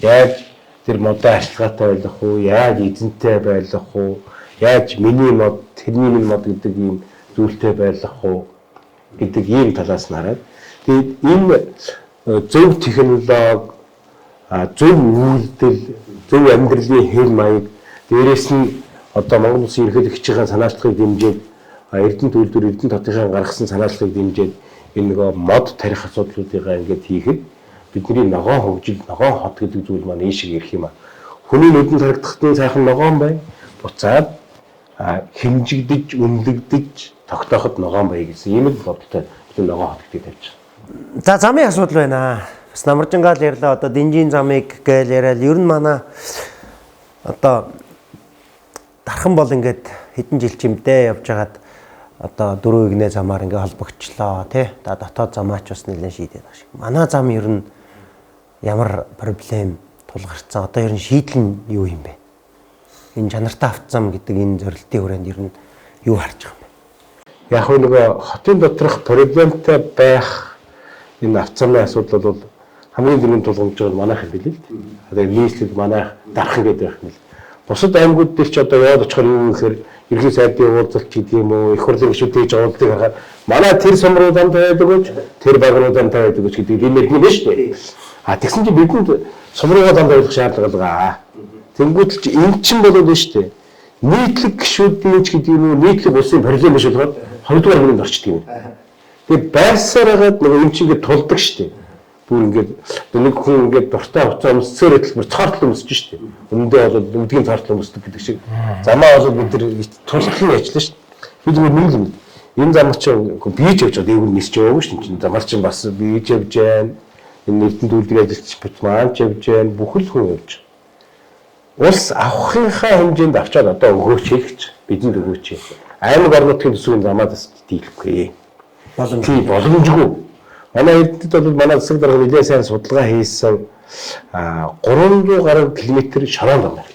Яаж тэр модоо ашигтай байлгах уу? Яаж эзэнтэй байлгах уу? Яаж миний мод, тэрний минь мод гэдэг ийм зүйлтэй байлгах уу? Гэдэг ийм талаас нь хараад тэгээд энэ зөв технологи, зөв үйлдэл, зөв амьдралын хэл маяг дээрээс нь одоо Монгол Улсын ерөнхийлөгчийн санаачлагыг дэмжиж Эрдэнэ төлөвлөлтөөр Эрдэнэ хотын гаргасан санаачлагыг дэмжиж энэ нөгөө мод тарих асуудлуудыг ингээд хийхэд бидний ногоон хөгжил, ногоон хот гэдэг зүйл маань ийшиг ирэх юм а. Хүний нүдэнд харагдахтын сайхан ногоон бай. Буцаад хэмжигдэж, үнэлэгдэж тогтооход ногоон бай гэсэн ийм л бодолтой бид ногоон хот гэдэг тавьж байгаа. За замын асуудал байна. Бас намаржингаал ярьлаа одоо дэнжийн замыг гээл яриад ер нь манай одоо дархан бол ингээд хэдэн жил чимдээ явж хагаад одоо дөрөв игнэ замаар ингээд холбогдчлоо тий. Да дотоод замаач бас нэлээд шийдээд байгаа шиг. Манай зам ер нь ямар проблем тулгарсан одоо ер нь шийдэл нь юу юм бэ? Энэ чанартай автозам гэдэг энэ зорилтын хүрээнд ер нь юу харж байгаа юм бэ? Яг нөгөө хотын доторх проблемтай байх энэ автозамын асуудал бол хамгийн дөрөв тулгамж байгаа манайх юм билээ л дээ. Одоо нийслэл манайх дархан гэдэг байх юм л. Бусад аймагуд дээр ч одоо яваад очихоор юу гэхээр ерхий сайдын уулзалт гэдэг юм уу, их хурлын гишүүдтэй жуулдыг харахад манай тэр сумрууданд байдаг гэж, тэр багнууданд байдаг гэж гэдэг юм нэг юм шүү дээ. Тэгсэн чинь бидэнд сумрууданд байх шаардлага байгаа. Тэнгүүтэл чи эн чин болоод байна шүү дээ. Нийтлэг гишүүдийн ч гэдэг юм уу, нийтлэг улсын проблем биш болгоод хоёрдугаар хүнд орчдөг юм. Тэгээ байсаар хагаад нөгөө юм чинь ингэ тулдаг шүү дээ. Бүр ингээд нэг хүн ингээд дуртай хуцаа өмсцөөр хэлбэр цаартал өмсөж штеп. Өндөө бол өндгийн цаартал өмсдөг гэдэг шиг. Замаа бол бид нар туршлан ажиллана штеп. Бид нэг юм. Энэ зам чинь бийж явж байгаа дээгүүр нисч яваагүй штеп. Замар чинь бас бийж явж байна. Энэ нэгдэн төлөвлөг ажилч бит маанч явж байна. Бүхэл хүн явж. Улс авахынхаа хэмжээнд авчаад одоо өгөөч хэлж бидэнд өгөөч. Аймаг орнотын төсвийн замаас дийлэхгүй. Боломжгүй. Манай Эрдэнэт бол манай засаг дарга нэлээд сайн судалгаа хийсэн 300 гаруй километр шорон зам байна.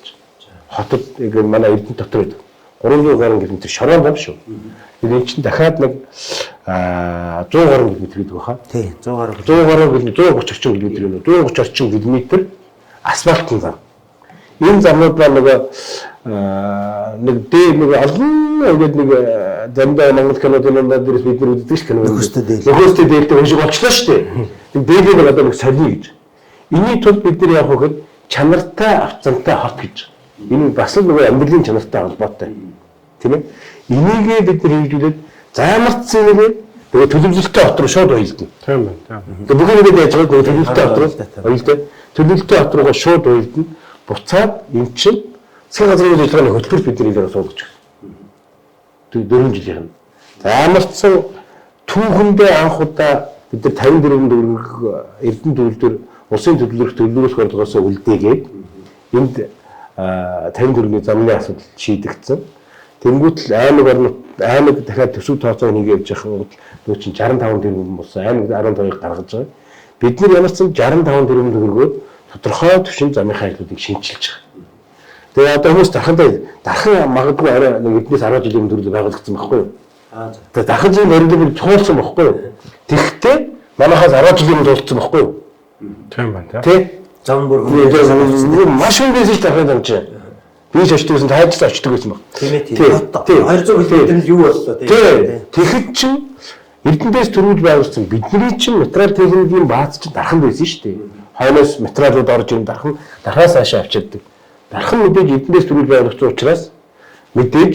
Хотод ингээд манай Эрдэнэт дотор байдаг. 300 гаруй километр шорон зам шүү. Тэгээд энэ чинь дахиад нэг 100 гаруй километр гэдэг баха. Тий, 100 гаруй 130 орчим километр юм. 130 орчим километр асфальтын зам. Энэ замууд маань нөгөө нэг дээр нэг олон ингээд нэг замдаа Монгол кинодын дээрээс бид нар үздэг ш кино. Нөхөстэй дээлтэй уншиг болчлоо шүү дээ. Тэг дээлийн нэг одоо нэг солино гэж. Энийний тулд бид нар яах вэ гэхэд чанартай авцантай хот гэж. Энэ бас л нөгөө амьдралын чанартай холбоотой. Тийм ээ. Энийгээ бид нар хэрэгжүүлээд займарцсан нэг тэгээ төлөвлөлттэй хот руу шууд уйлдана. Тийм байна. Тэгээ бүгд ингэж яаж байгаа төлөвлөлттэй хот руу уйлдаа. Төлөвлөлттэй хот руугаа шууд уйлдана. Буцаад эн чинь засгийн газрын үйлчлэгээний хөтөлбөр бидний дээр суулгаж байна. 4 жилийн. Займарцсан түүхэндээ анх удаа бид нар 54 төгрөг Эрдэнэ төвлөрөөр улсын төлөвлөрөх төлөвлөрөх бодлогоос үлдээгээд энд 54-ний замны асуудал шийдэгдсэн. Тэнгүүтэл аймаг дахиад төсөв тооцоо нэг явж явах нөө чинь 65 тэрбум болсон. Аймаг 12-ыг гаргаж байгаа. Бид нар ямар ч 65 тэрбум төгрөгөөр тодорхой түвшин замынхаа ажлуудыг шинжилж байгаа. Тэгээ одоо хүмүүс дархан магадгүй арай нэг эднээс 10 жилийн өмнө байгуулагдсан байхгүй юу? Тэгээ дархан жилийн өрнөөр цуулсан байхгүй юу? Тэгэхдээ манайхаас 10 жилийн өмнө туулсан байхгүй юу? Тийм байна. Тэ? Зам бүр маш хүндээс ч дахиад амжаа. Би ч очдог гэсэн тайжтай очдог гэсэн баг. Тийм ээ. 200 км юу боллоо тийм. Тэгэхэд чинь Эрдэнэс төрүүлж байгуулсан бидний чинь материал техникийн бааз чинь дархан байсан шүү дээ. Хойноос материалууд орж ирэн дархаас хаашаа авчирдаг. Дархан мэдээж Эрдэнэс төрүүлж байгуулсан учраас мэдээж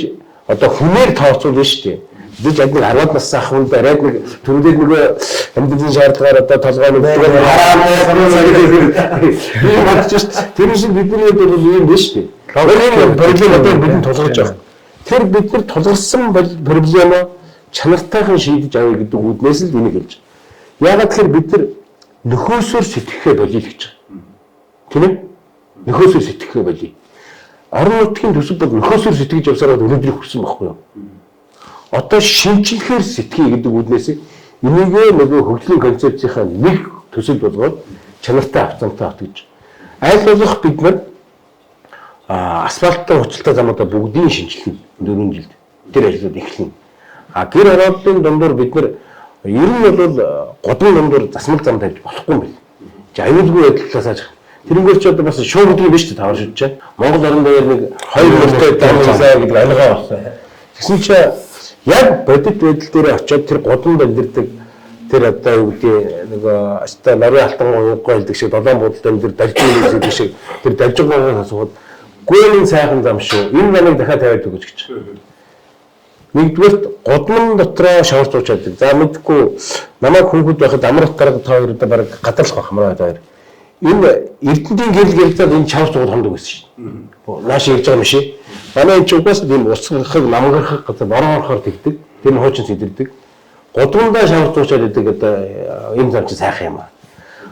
одоо хүнээр тооцоолно шүү дээ. Бид яг нэг 10-аад насны ах хүнд арайд нэг төрүүлээд нөгөө амьдралын шаардлагаар одоо толгойн өвдгөр ийм бодчих. Тэр шиг бидний бол ийм биш шүү дээ. Проблем одоо бидний тулгарч байгаа. Тэр бид нар тулгарсан проблемоо чанартайхан шийдэж авъя гэдэг үүднээс л энийг хэлж байгаа. Яагаад тэгэхээр бид нар нөхөөсөөр сэтгэхээ болиё гэж байгаа. Тийм ээ? Нөхөөсөөр сэтгэхээ болиё. Орон нутгийн төсөв бол нөхөөсөөр сэтгэж явсараад өнөөдрийг хүрсэн байхгүй юу? Одоо шинжлэхээр сэтгэе гэдэг үүднээс энийгээ нөгөө хөгжлийн концепцийнхаа нэг төсөл болгоод чанартай авцантай хот гэж. Аль болох бид нар асфальттай хуцалтай замуудаа бүгдийг шинжилнэ 4 жилд. Тэр ажлууд эхэлнэ. Гэр ороодын дундуур бид нар ер нь бол годны дундуур засмал зам тавьж болохгүй юм байна. Аюулгүй байдлаас ааж. Тэрнгээр ч одоо бас шоу гэдэг юм биш үү тавар шүтчээ. Монгол орон даяар нэг 2 мөртэй дамжлаа гэдэг алгаа болсон. Тэгсэн чинь яг бодит байдал дээр очиод тэр годонд амьдэрдэг тэр одоо юу гэдэг нөгөө аста нарийн алтан гоогүй хэлдэг шиг долоон буудалд амьдэр дажиг гэдэг шиг тэр дажиг гоогоос асууад гүйлэн сайхан зам шүү. Энэ намайг дахиад тавиад өгөөч гэж. Нэгдүгээр годмон дотроо шавар цуучаадаг. За мэдгүй намайг хүүхэд байхад амар утгаар та хоёр одоо баг гадарлах байх хамраа хоёр. Энэ Эрдэнэтийн гэрэл гэрэлцээд энэ чавар цугууд хондог байсан шин. Нааш ирж байгаа юм ши. Манай энэ ч угаас ийм усгахыг намгархах газар бороо орохоор тэгдэг. Тэр нь хуучин сэдэрдэг. Годмондоо шавар цуучаад идэг одоо энэ зам чи сайхан юм аа.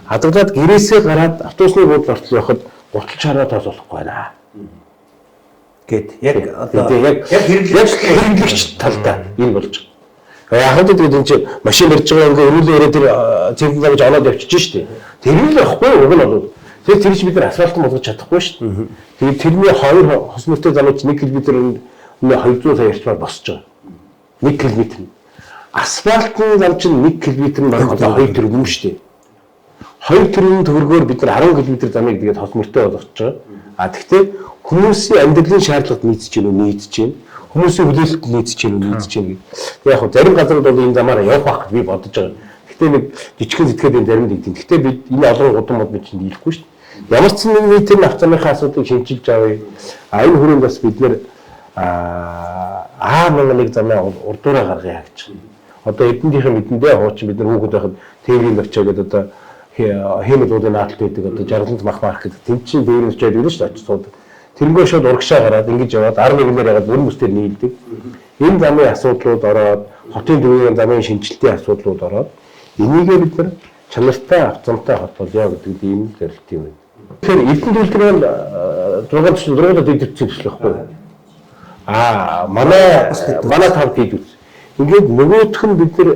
Хадгалаад гэрээсээ гараад автобусны буудлын ортол явахад гутал чараа тоосохгүй байна. Гэт яг одоо яг хэрэглэгч талдаа энэ болж байгаа. Яг л тэгээд энэ чинь машин барьж байгаа ингээ өрөөлөө өрөө тэр цэнхэг авч оноод явчихж штэ. Тэр нь л байхгүй уг нь бол. Тэгээд тэр чинь бид нар асфальт болгож чадахгүй штэ. Тэгээд тэрний хоёр хос мөртэй замыг 1 км-ийн 200 сая ярчмаар босч байгаа. 1 км. Асфальтын зам чинь 1 км баг одоо 2 тэрбум штэ. 2 тэрбум төгрөгөөр бид нар 10 км замыг тэгээд хос мөртэй болгож байгаа. Тэгтээ хүмүүсийн амьдралын шаардлагад нийцэж гэнэ үү нийцэж гэнэ. Хүмүүсийн хүлээлтэд нийцэж гэнэ үү нийцэж гэнэ гэдэг. Яг хөө зарим газрууд бол энэ замаараа явах байх гэж би бодож байгаа. Гэхдээ нэг жижигхэн зэтгээд энэ зарим нэгдэн. Гэхдээ бид энэ олон удам мод бид чинь дийлэхгүй шүү дээ. Ямар ч нэг нийтийн авцамынхаа асуудлыг шинжилж авъя. Энэ хүрээнд бас бид нэр нэг замаа урдуураа гаргая гэж. Одоо эднийхэн мэдэндээ хуучин бид нар хүүхэд байхад тээврийн очиад одоо хэмэдүүдийн наалт байдаг одоо жаргаланд мах марк гэдэг. Тэнд чинь дээр нь очиад ирнэ шүү дээ очиж суудаг. Тэрнгээр шууд урагшаа гараад ингэж яваад 11-ээр ягаад бүрэн бүсдэр нийлдэг. Энэ замын асуудлууд ороод, хотын төвийн замын шинжилтийн асуудлууд ороод, энийгээ бид нар чанартай авцамтай холбоолъё гэдэг ийм зорилт юм байна. Тэгэхээр Эрдэнэ төлөвлөрөөр 6 дэвтэрсэн хэвчлэхгүй. Манай тав дэвтэрсэн. Ингээд нөгөөх нь бид нар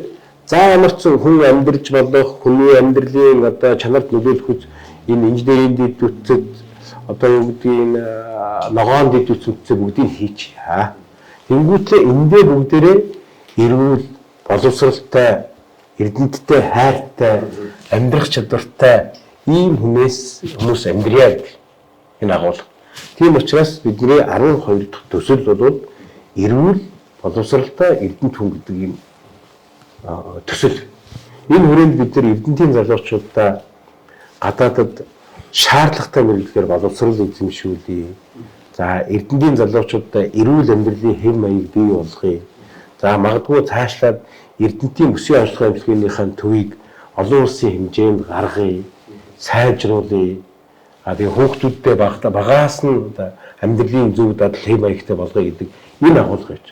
за ямар ч хүн амьдарч болох, хүний амьдралын одоо чанарт нөлөөлөх энэ инженерийн дэвтэрсэн одоо юу гэдгийг ногоон дэд үтсүүдтэй бүгдийг хийчихье. Тэнгүүтлээ эндээ бүгдээрээ эрүүл, боловсралтай, эрдэнэттэй, хайртай, амьдрах чадвартай ийм хүмүүс амьдрья гэдэг энэ агуулга. Тийм учраас бидний 12 дахь төсөл бол эрүүл боловсралтай эрдэнэт хүн гэдэг юм төсөл. Энэ хүрээнд бид нар эрдэнэтийн залуучуудаа гадаадад шаардлагатай мэргэдлээр боловсрол эзэмшүүлье. За эрдэнэтийн залуучуудаа эрүүл амьдралын хэв маяг бий болгоё. За магадгүй цаашлаад эрдэнэтийн бүсийн онцлог амжилтынхаа төвийг олон улсын хэмжээнд гаргая, сайжруулъя. Тэгээ хүүхдүүдтэй багаас нь амьдралын зөв дадал хэв маягтай болгоё гэдэг энэ агуулга гэж.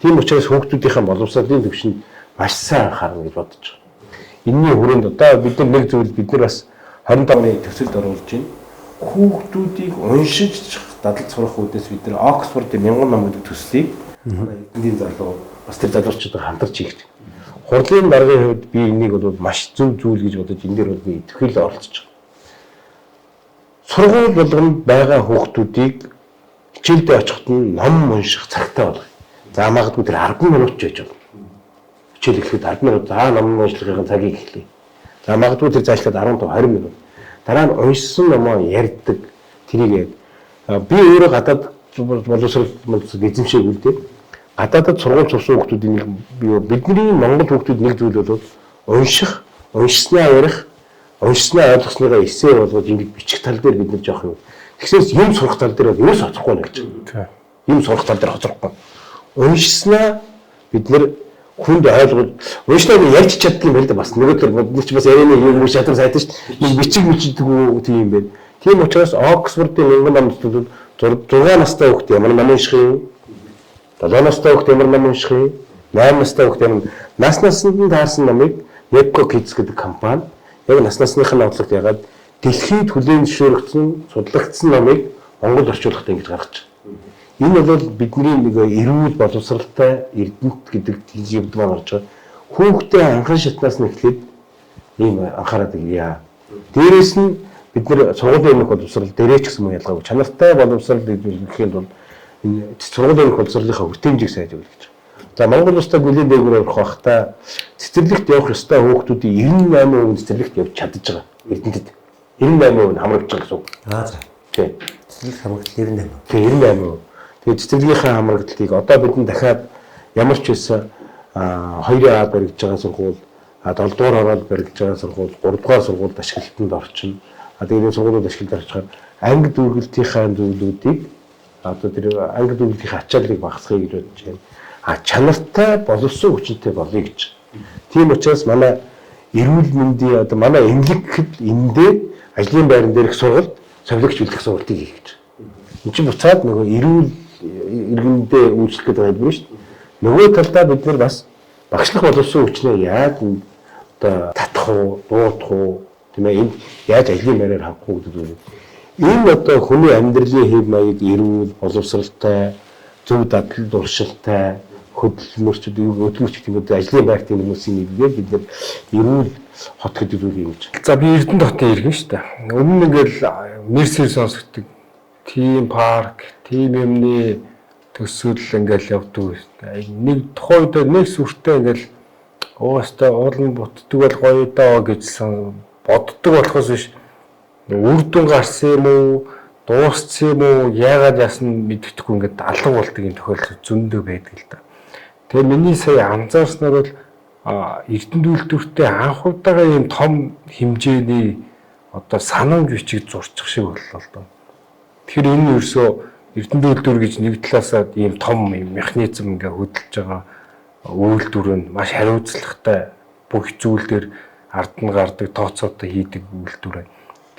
Тийм учраас хүүхдүүдийн боловсролын түвшинд маш сайн анхаарна гэж бодож байгаа. Энэний хүрээнд одоо бид нар нэг зүйл бид нар бас 25 оны төсөлд оруулж байна. Хүүхдүүдийг уншиж дадал сурах үдээс бид нар Оксфордын 1000 ном гэдэг төслийг эдийн залуу бас тэр залуучуудаа хамтарч хийх. Хурлын даргын хувьд би энийг бол маш зөв зүйл гэж бодож энэ дээр бол би идэвхтэй оролцож байгаа. Сургууль болгонд байгаа хүүхдүүдийг хичээлдээ очиход нь ном унших цагтаа болгоё. За магадгүй тэр 10 минут ч байж байгаа. Хичээл эхлэхэд 10 минут за ном уншихын цагийг эхлэе. За магадгүй тэр заашлаад 15-20 минут. Дараа нь уншсан номоо ярьдаг. Тэрийг би өөрөө гадаад боловсрол эзэмшээг үлдээ. Гадаадд сургууль сурсан хүүхдүүдийн бидний монгол хүүхдүүд нэг зүйл бол унших, уншснаа ярих, уншснаа ойлгосныгаа эссе болгож ингэж бичих тал дээр бид нар жоох юм. Тэгсээс юм сурах тал дээр бол ерөөс хоцрохгүй нэ гэж. Юм сурах тал дээр хоцрохгүй. Уншснаа бид нар хүнд ойлгож уншнаа ярьж чаддаг юм байл да бас нөгөөдөр бид ч бас ярианы юм шатар сайтай шүү дээ. Бичиг мичдэг тийм юм байна. Тийм учраас Оксфордын 1000 намтууд 6 настай хүүхд ямар ном унших юм? 7 настай хүүхд ямар ном унших юм? 8 настай хүүхд ямар наснд таарсан номыг Webco Kids гэдэг компани яг насныхын нотлогт ягаад дэлхийд хүлээн зөвшөөрөгдсөн судлагдсан номыг Монгол орчуулгад ингэж гаргаж байна. Энэ бол бидний нэг эрүүл боловсралтай эрдэнэт гэдэг зүйлд маань орж байгаа. Хүүхдээ анхан шатнаас нь эхлээд ийм анхаарал өгье. Дээрээс нь бид нэр сургуулийн өмнөх боловсрал дээрээ ч гэсэн ялгаагүй. Чанартай боловсрал гэхэд бол энэ сургуулийн өмнөх боловсролынхаа хүртээмжийг сайжруулах гэж. За Монгол улсад бүлээн дээгүүр явах байхдаа цэцэрлэгт явах ёстой хүүхдүүдийн 98% цэцэрлэгт явж чадж байгаа. Эрдэнэтэд 98% хамрагдж байгаа гэсэн үг. За. Тийм. Цэцэрлэг хамрагдал 98%. Тийм 98%. Тэгээд цэцэрлэгийнхаа хамрагдалтыг одоо бид нь дахиад ямар ч байсан 2А баригдж байгаа сургууль, 7 дугаар ороод баригдж байгаа сургууль, 3 дугаар сургуульд ашиглалтанд орчин. Тэгээд энэ сургуулиуд ашиглаж байгаа анги дүүргэлтийнхаа зүйлүүдийг одоо тэр анги дүүргэлтийн ачааллыг багасгахыг гэж бодож байна. Чанартай боловсон хүчтэй болъё гэж. Тийм учраас манай эрүүл мэндийн одоо манай эмнэлэг гэхэд эндээ ажлын байран дээрх сургалт, совилогч үлдэх сургалтыг хийх гэж. Энд чинь буцаад нөгөө эрүүл иргэндээ үйлчлэх гэдэг юм шүү дээ. Нөгөө талдаа бид нар бас багшлах боловсон хүчнээ яаж одоо татах уу, дуудах уу, тийм ээ, энд яаж ажлын байраар хавах уу гэдэг үү. Энэ одоо хүний амьдралын хэв маяг эрүүл, боловсралтай, зөв дадал дуршилтай хөдөлмөрчд өдгөрч гэдэг нь ажлын байрт юм хүмүүсийн нэгээр бид нар эрүүл хот гэдэг зүйл юм гэж. За би Эрдэнэт хотын иргэн шүү дээ. Өмнө ингээл нэрсээр сонсгддаг тим парк, тим юмны төсөл ингээл явдаг. Нэг тухайд нэг сүртэй ингээл уустай уулын бутдаг бол гоё доо гэж боддог болохоос биш үр дүн гарсан юм уу, дууссан юм уу, яагаад ясна мэддэхгүй ингээд алга болдог юм тохиолдол зөндөө байдаг л да. Тэгээ миний сая анзаарснаар бол эрдэнэт үйлдвэртэй анх удаага ийм том хэмжээний одоо санамж бичиг зурчих шиг боллоо л доо. Тэгэхээр энэ ерөөсөө эрдэнэт үйлдвэр гэж нэг талаасаа ийм том юм механизм ингээ хөдөлж байгаа үйлдвэр нь маш хариуцлагатай бүх зүйлээр ард нь гардаг тооцоотой хийдэг үйлдвэр.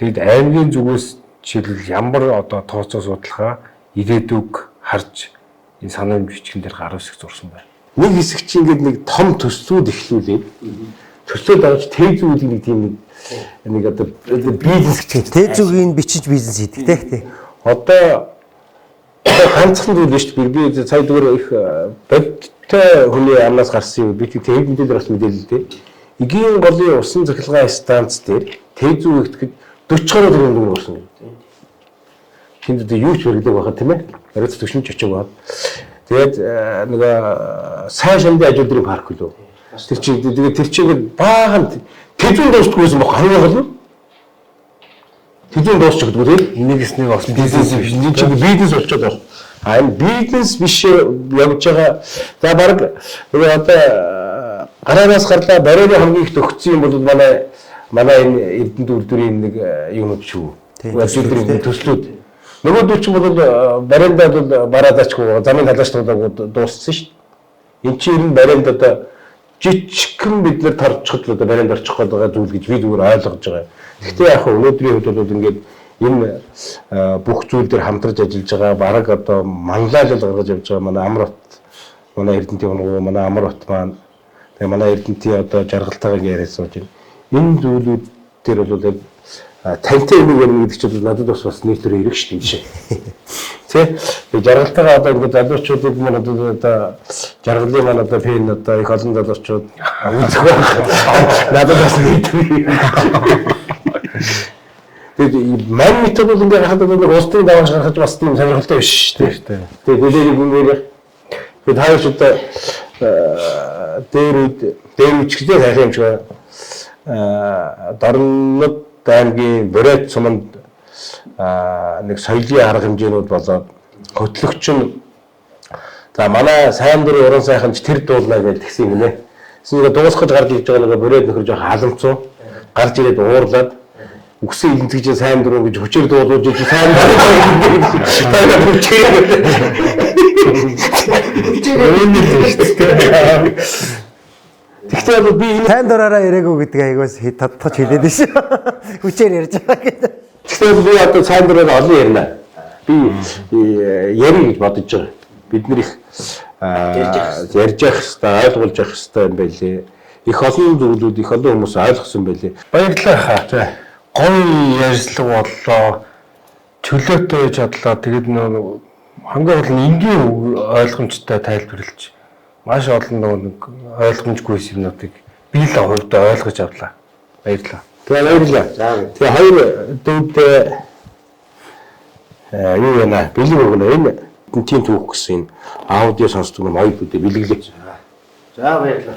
Тэгэд аймгийн зүгээс жишээлбэл ямар одоо тооцоо судлахаа ирээдүг харж энэ санамж бичгэн дээр гар үсэг зурсан байна. Нэг хэсэг чинь ингээд нэг том төслүүд эхлүүлээд төслүүд авч тээзүүд нэг тийм нэг одоо бизнес гэж Тээзүүгийн бичиж бизнес хийдэг тий. Одоо ганцхан зүйл биш би сая зүгээр их бодтой хүний амнаас гарсан юм би тэгээд мэдээлэл бас мэдээлэлтэй. Эгийн голын усан цахилгаан станц дээр тээзүү ихтгэж 40 гаруй төгрөг өгсөн гэдэг. Тэнд одоо юу ч хэрэглэх байхад тийм ээ. Барайц төвшин ч очиж байгаа. Тэгээд нөгөө сайн шамдын ажилдрын парк лөө. Тэр чинь баахан тээзүүн дуустгүйсэн баг хамгийн гол нь. Хэдийн дуусч гэдэг үү тийм? Энийгс нэг бас бизнес биш. Энд чинь бизнес болчиход байна. А энэ бизнес биш явж байгаа. За баг нөгөө одоо гараараас гарлаа барианы хамгийн их төгссөн юм бол манай энэ Эрдэнэт үйлдвэрийн нэг юмуд шүү. Үйлдвэрийн төслүүд. Нөгөөдөл чинь бол бариандаа бол бараадачгүй замын талаачтуудаа дууссан шүү. Энд чинь барианд одоо жижигхэн бид нар тарчхад л одоо барианд орчих байгаа зүйл гэж би зүгээр ойлгож байгаа. Гэхдээ яг өнөөдрийн хувьд бол ингээд энэ бүх зүйл дээр хамтарч ажиллаж байгаа бараг одоо манлайлал гаргаж явж байгаа манай Амар бат манай Эрдэнэтийн нөгөө манай Амар бат маань тэгээ манай Эрдэнэтийн одоо жаргалтайгаа яриад сууж байна. Энэ зүйлүүд дээр бол яг тантай юм гэдэг чинь надад бас нийтлэр ирэх шүү дээ. Тэ жаргалтайгаа одоо ингээд залуучуудыг маань одоо жаргалын маань одоо пен одоо их олон залуучууд үзэх байх. Надад бас нийтлэр тэгээд мань метод бол ингээд хахад нэг устын даваач гаргаж бас тийм сонирхолтой биш шүү дээ. Тэгээд дээрийг үнээр бид хайр одоо дээр үчигдээ хайх юм шиг Дорнод аймгийн Боройд суманд нэг соёлын арга хэмжээнүүд болоод хөтлөгч нь за манай сайн дурын уран сайханч тэр дуулна гэж тэгсэн юм нэ. Эсвэл дуусгаж гарч иж байгаа нэг Боройд нөхөр жоох халамцуу гарч ирээд уурлаад үгсэн илэнцгийж сайн дурын гэж хүчээр дуулуулж иж сайн Тэгтээ бол би тань дураараа ирээгүй гэдэг аягаас тодтогч хэлээд биш. Хүчээр ярьж байгаа гэдэг. Тэгтээ би одоо сайн дураараа олон ярина. Би ярих гэж бодож байгаа. Бид нэр их ярьж явах хэрэгтэй, ойлгуулж явах хэрэгтэй юм байлээ. Их олон зүйлүүд их олон хүмүүс ойлгосон байлээ. Баярлалаа хаа. Гоё ярьслаг боллоо. Чөлөөтэй байж бодлоо. Тэгээд нөө хамгийн гол нь энгийн ойлгомжтой тайлбарлаж маш олон нэг ойлгомжгүй юмнуудыг би л хувьдаа ойлгож авлаа. Баярлалаа. Тэгээ баярлалаа. Тэгээ хоёр дүүд юу яана бэлэг өгнө энэ тийм түүх гэсэн энэ аудио сонсдог юм оюутнуудыг бэлэглээ. За баярлалаа.